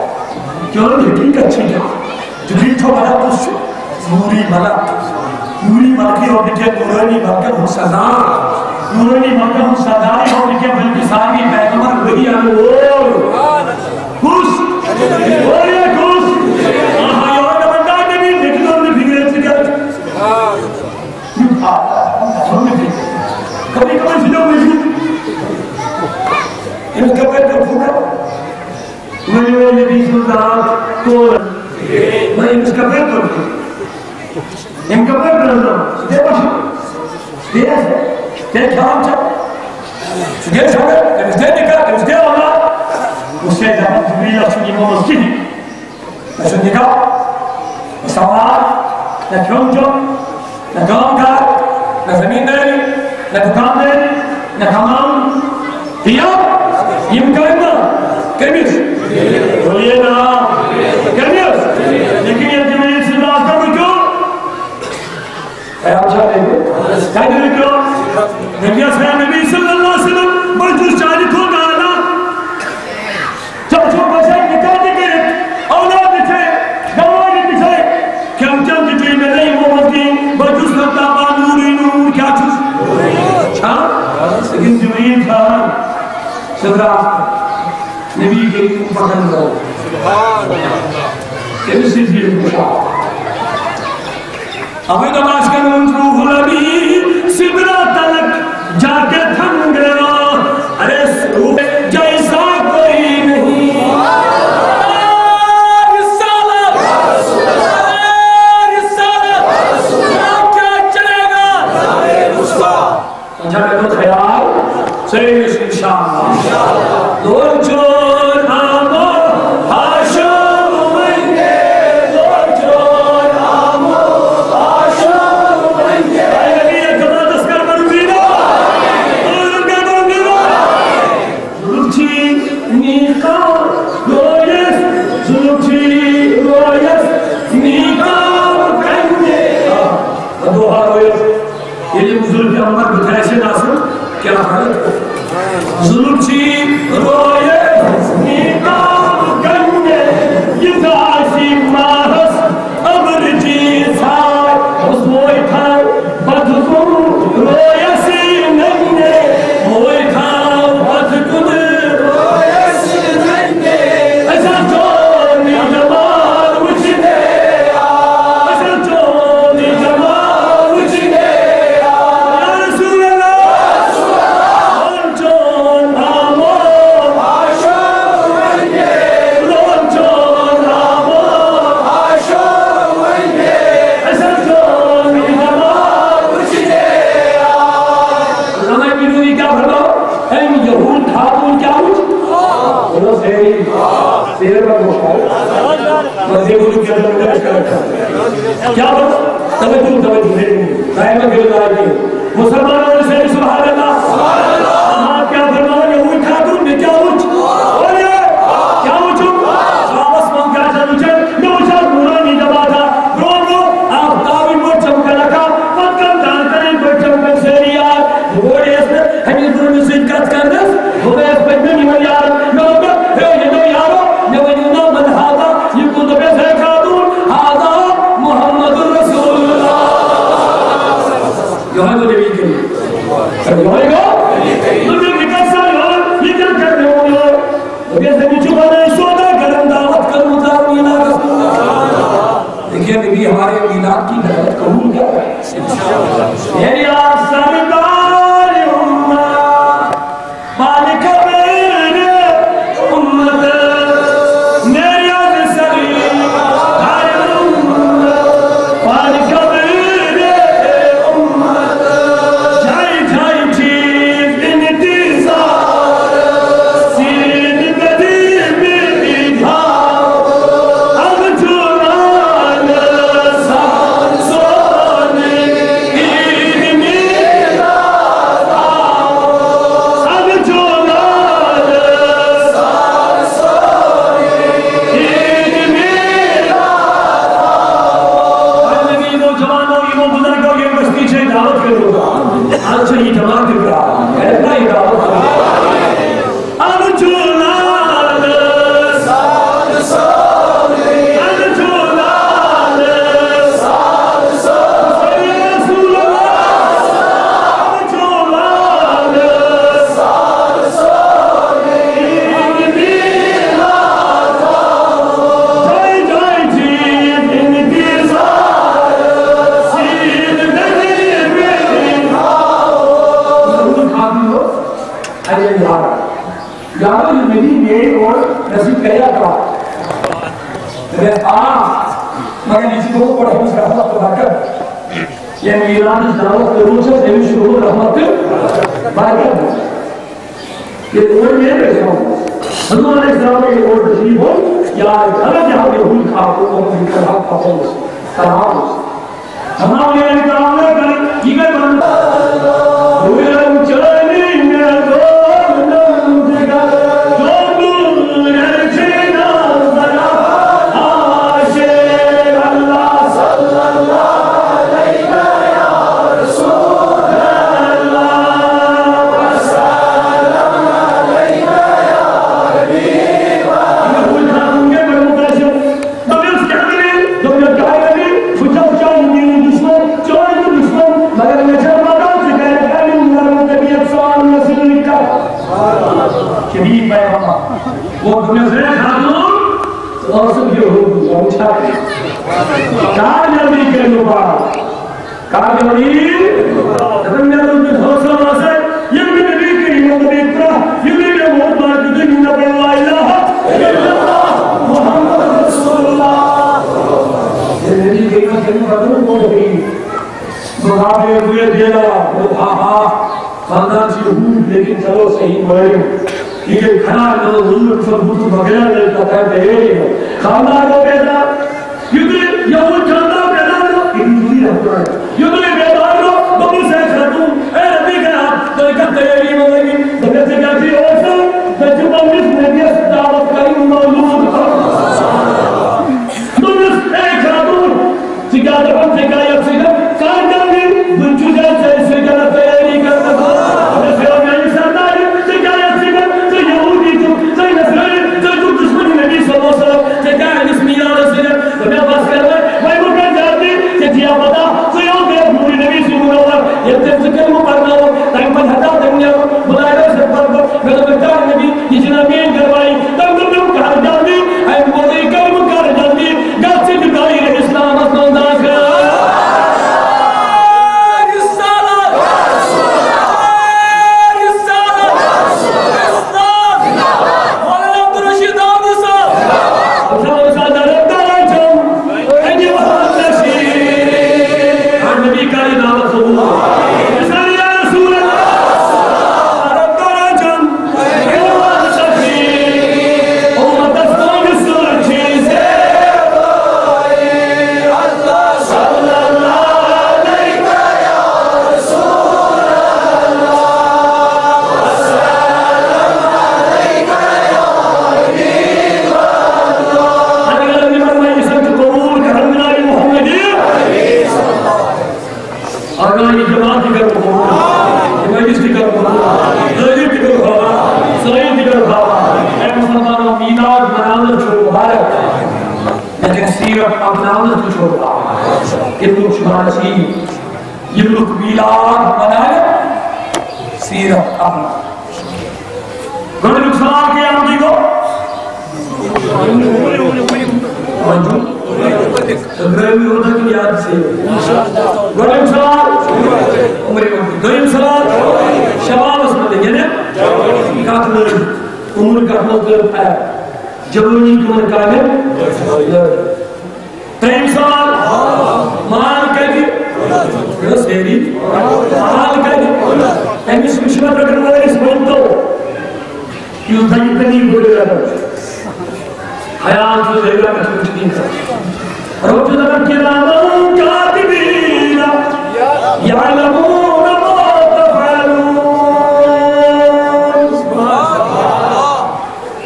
کیوں حقیقت اچھی ہے جبریل تو بڑا پوچھ نوری ملکی اور نکے نورانی ملکہ ہم سزار نورانی ملکہ ہم سزاری اور نکے بلکہ ساری پیغمبر وہی آنے کس اوئے کس آہا یہاں نمندہ نبی نکلوں نے بھگرے چکر کبھی کبھی سنو مجھے ان کا پیر کب پھوٹا میں نبی سلطان کو میں اس کا پیر کب ان کا پیر کب دے باشو دے ایسے دے کھام چاہ دے چھوڑے دے نکا دے اللہ اس سے جب جبریل اچھو یہ موز کی میں چھو نکا میں سوال نہ کھون جو نہ گام کار نہ زمین دے نہ دکان دے نہ کمان دیا یہ مکرمہ کمیس بولیے نا کمیس لیکن یہ جبریل سے بات کرو کیوں خیال چاہ رہے ہیں کہہ دے کیوں نبی صلی اللہ علیہ وسلم بجوز چاہی کو گانا چوچو بچے نکال دے اولاد بچے گواہی بچے کم چند بچے میں نہیں محمد کی بجوز لگتا با نوری نور کیا چوز لیکن جبریل تھا صدرہ نبی کے پڑھن رہو کیسے دیر خوشا ابھی دماش کا نون روح لبی سبرہ تلک جا کے تھم گیا ارے سروح جیسا کوئی نہیں رسالت کیا چلے گا اچھا میں تو خیال سیش انشاءاللہ دور چور آمو حاشم منگے دور چور آمو حاشم منگے اے نبی اکبر دسکر کروں دینا دسکر کروں دینا زلوچی نیکا رویس زلوچی رویس نیکا کنگے دوہا رویس یہ جو ظلم کے عمر بتائے سے ناصر کیا حالت زلوچی رویے نیکا کنگے یہ داشی مارس عبر جیسا اس موئی تھا بدکن رویسی ننگے موئی تھا بدکن رویسی ننگے ایسا چور نہیں مزے کو کیا کیا بات توجہ قائمہ کے لئے مسلمانوں سے سبحان اللہ آپ کیا فرماؤ یہ ہوئی خاتون میں کیا ہوچ اور یہ کیا ہوچو آبس من کیا چلوچے میں اچھا نورانی جب آتا رو آپ تاوین وہ چمکا لکھا فتکم دانترین پر چمکا سیری آر وہ اس میں ہمیں دور میں سے کت کر دس وہ اس پر میں نہیں یار میں ہوگا یہ دو یارو نوینیونا من ہاتا یہ کن دو پیسے خاتون ہاتا محمد رسول اللہ یہاں کو نبی کے لیے یہاں کو مجھے نکل سا یہ کیا کرنے ہوئے ہو یہ زمین چھپا نہیں سودا گرم دعوت کروں تار مینا رسول اللہ دیکھئے نبی ہمارے میلاد کی دعوت قبول کیا ہے یعنی آپ سرکار امت مالک میرے امت میری آج سرکار امت مالک میرے امت جائے جائے چیز انتظار سید قدیم ادھار اب جنان سان سونے عید میلاد اب جنان سان سونے عید میلاد نبی وہ جوانوں یہ بزرگوں یہ بس پیچھے دعوت کرو گا آج سے یہ جماعت کر رہا ایسا ہی دعوت اب جنان سان سونے اب جنان سان سونے رسول اللہ اب جنان سان سونے عید میلاد جائے جائے چیز انتظار سید قدیم ادھار ضرور خاتم ہو ارے یار یارو یہ میری میرے اور نصیب کہیا تھا مگر اسی کو پڑھ ہم سے رحمت برکت یہ میلاد دعوت کروں سے زمین شروع رحمت برکت یہ اور میں بیٹھے ہوں حضور علیہ السلام کے اور تشریف ہو یا گھر جہاں کے حول کھا کو محمد کرام پاپوس کراموس تمام یہ کرام نے کر یہ میں بندہ ہوئے چلنے میں دور نمجگا جو نور چینا ذرا عاشق اللہ صلی اللہ علیہ یا رسول اللہ وسلم علیہ یا حبیب اللہ وہ جانوں گے میں متاثر تب اس کے حضرین جب یہ کہا گئی پچھا پچھا انگین دشمن چوئی دشمن مگر میں جب مدد سے کہہ رہا ہے مرم طبیعت سوال نسل کا شدید پیغمبر وہ دنیا سے خاتون اور سب یہ ہو اچھا کار نبی کے نبار کار نبی جب میں نے حوصلہ واسے یہ بھی نبی کے نبی اترا یہ بھی میں بہت بار کہتے ہیں نبی اللہ اللہ محمد رسول اللہ یہ نبی کے نبی بدل کو نبی مقابلے ہوئے دینا خاندان سے ہوں لیکن چلو صحیح مریم لیکن کھنا کرو ظلم فربوت بغیر لیتا کہتے ہیں خاندان کو پیدا یدری یہود خاندان پیدا کرو ایک دوری رہتا ہے یدری بیدار کرو ببو سے خاتون اے نبی کا آپ تو ایک تیاری ملگی بغیر سے کہتی اوسا تجربہ مس نبیس دعوت کری مولود دنس ایک خاتون سکار ہم سکایت سکر خاندان بھی بنچو جیسے سکر تیاری کرتا نبی صلی اللہ علیہ وسلم کہ کہا بسم اللہ لیکن سیرت اپنانا تو چھوڑا ابن شماسی ابن میلاد بنائے سیرت اپنا گوڑے نقصان کے آمدی کو سگرمی ہوتا کی یاد سے گوڑے نقصان دویم سلام شباب اس میں یعنی کاتلر عمر کا مطلب ہے جوانی کمر کامل تریم سوال مال کہتی رس ہے مال کہتی امیس مشمت رکھنے والے اس بنتو کیوں تھا یہ تنی بڑے رہا حیات تو دیگا میں کچھ نہیں کرتا روچ دکھر کرامن کاتبین یعلمون ما تفعلون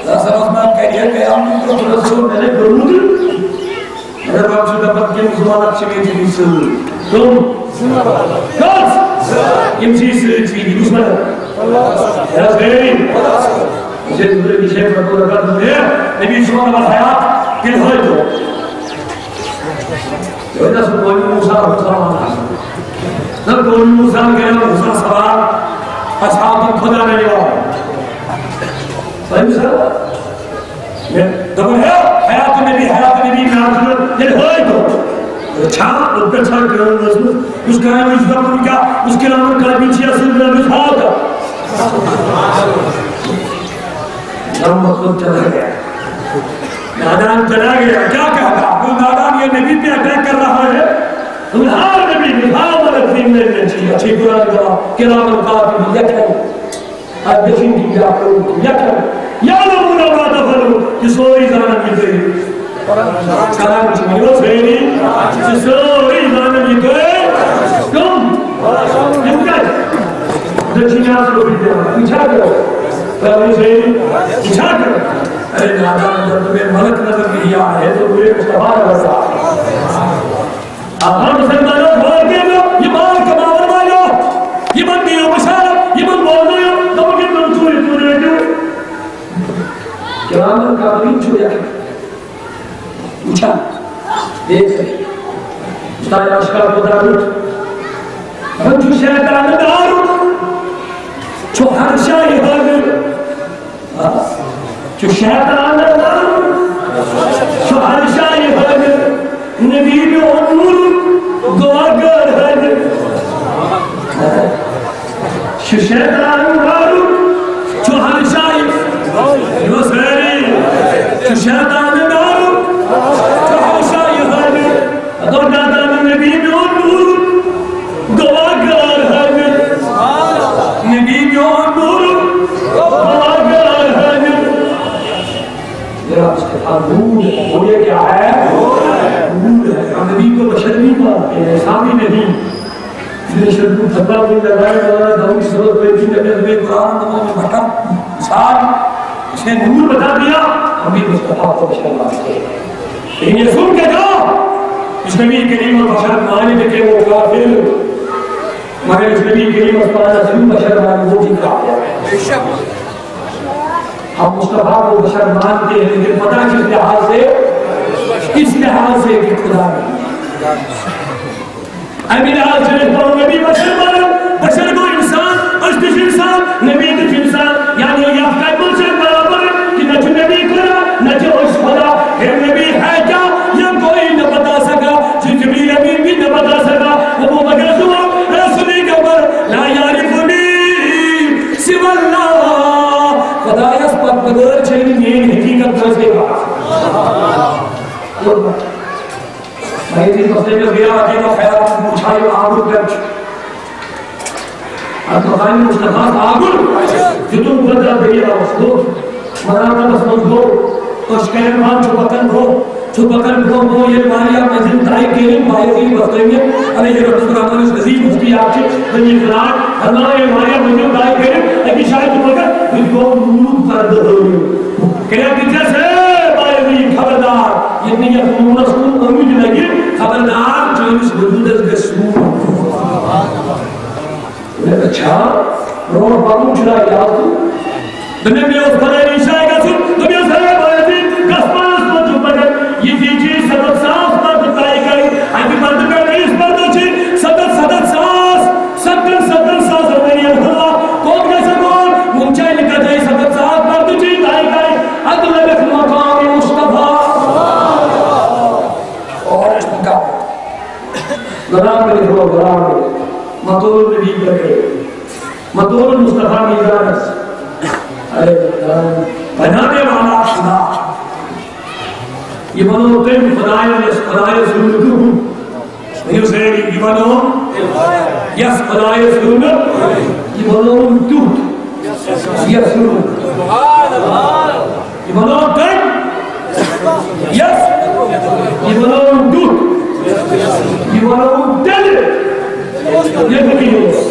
لاسر عثمان کہہ دیا کہ ہم کو رسول میں نے برمود اگر روچ دکھر کے مسلمان اچھے میں تھی سل تم کس امسی سلچی مسلمان یا سبیرین مجھے دوسرے کی شیف رکھو رکھا دے نبی شمال بات حیات دل ہوئے تو جو ایسا سب کوئی موسیٰ آنا سب کوئی موسیٰ کہنا موسیٰ سوال اصحاب خدا میں لیا صحیح سر دبر ہے حیات نبی نازل دل ہوئے تو چھاپ اوپر چھاپ کرنے نظم اس کا نام اس کا نام کیا اس کے نام کا پیچھے اصل میں نظر کا نام مطلب چلا گیا نادان چلا گیا کیا کہتا وہ نادان یہ نبی پہ اٹیک کر رہا ہے ہر نبی نظام رکھنے میں چاہیے اچھی قرآن کا کرام القاتب یکن ادفین کی جا کروں یکن یا نمون اللہ تفلو جسوئی زانن کی گئی کلام چمیو سیری جسوئی زانن کی گئی کم نمکن دچینیاز کو بھی دیا پیچھا کرو کلام سیری پیچھا کرو ارے نادان جب تمہیں ملک نظر نہیں آئے تو مجھے مصطفیٰ نظر آپ ہم مسلمانوں بھول کے لو یہ مال کماور والو یہ من دیو بشارت یہ من بول دیو تو مجھے منصوری چورے دیو کرامن کا بین چھوڑیا اچھا دیکھ رہے استاد اشکال کو دارو ہم جو شیطان دارو جو ہر شاہی حاضر جو شیطان دارو جو ہر شاہی حاضر نبی میں انور گواگر حاضر جو شیطان دارو جو ہر شاہی جو سیری جو شیطان دارو جو ہر شاہی حاضر اگر نادان نبی میں انور گواگر حاضر نبی میں انور گواگر حاضر میرا اس کے بعد نور ہے وہ یہ کیا ہے نور ہے نبی کو بشر نہیں پاتے ہیں سامی نہیں جنہیں شرکو فتح بھی لگائے مولانا داؤد صدر پیٹی نبی قرآن نمو میں بھٹا ساتھ اس نے نور بتا دیا ہمیں مصطفیٰ کو بشر مانتے ہیں لیکن یہ سن کے جاؤ اس نبی کریم اور بشر مانے کہ وہ کافر مگر اس نبی کریم اور ضرور بشر مانے وہ بھی کافر ہم مصطفیٰ کو بشر مانتے ہیں لیکن پتہ کس لحاظ سے کہ خدا نہیں امین آج سے رہتا نبی بشر مانا بشر کو انسان اشتش انسان نبی کچھ انسان یعنی یہ افقائبل سے برابر ہے کہ نہ جو نبی کرا نہ جو اس خدا پھر نبی ہے کیا یہ کوئی نہ بتا سکا جو جبریل امین بھی نہ بتا سکا وہ مگر دعا رسولی قبر لا یعرفنی سوى اللہ خدا اس پر بغیر چھنی یہ حقیقت دوسرے کا میں یہ مسئلے میں گیا کہ وہ خیرات مچھائی و آگل کرچ اتفاقی مصطفیٰ آگل جو تم قدرہ دیئے رسول مرانا بس منظور اشکر مان چھو پکن کو یہ ماریا مجھن دائی کریم بائیوی بستے میں علیہ یہ رب الرحمن اس نزیب اس کی آچے بنی فرار اللہ یہ ماریا مجھن دائی کریم ایکی شاید چھو پکن اس کو نور فرد ہوئی کہ پیچھے سے بائیوی خبردار یہ نہیں ہے رسول امید لگی خبردار جو اس وجود اس گسور اچھا روح بابو چلا گیا دنیا میں اس بڑے نشائے گا سن دنیا سے بڑے تھی کسپانس کو جو پکر یہ چیز غلام میں لکھو غلام میں مطول نبی بکے مطول مصطفیٰ میزانس ارے بنانے والا خدا یہ بنو تم خدای سنو نہیں اسے یہ بنو یس خدای سنو یہ بنو توت یہ سنو یہ بنو تم یس یہ بنو توت یہ بنو دل یہ بنیوس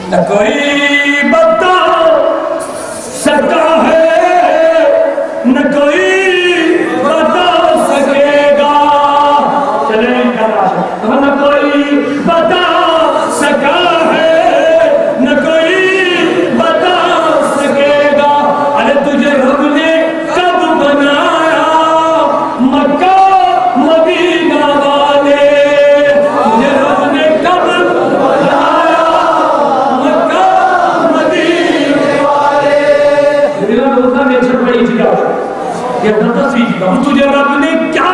نہ کوئی بتا سکتا ہے نہ کوئی بتا سکے گا چلیں نہ کوئی بتا سکا ہے نہ کوئی بتا سکے گا ارے تجھے رب نے کب بنایا مکہ مدینہ والے تجھے رب نے کب بنایا مکہ مدینہ والے میرا دوستہ میں چھٹ پڑی تھی یہ تصویر کا تجھے رب نے کیا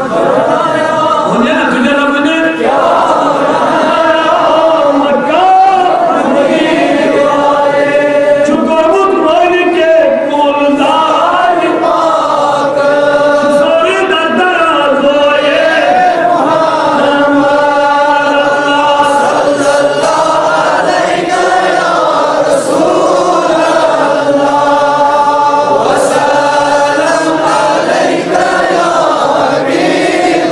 بنایا بولے نا تجھے رب نے کیا بنایا مکہ مدینہ والے چکو مطمئن کے مولدار پاک سوری دردراز ہوئے محمد صلی اللہ علیہ یا رسول اللہ وسلم علیہ یا حبیب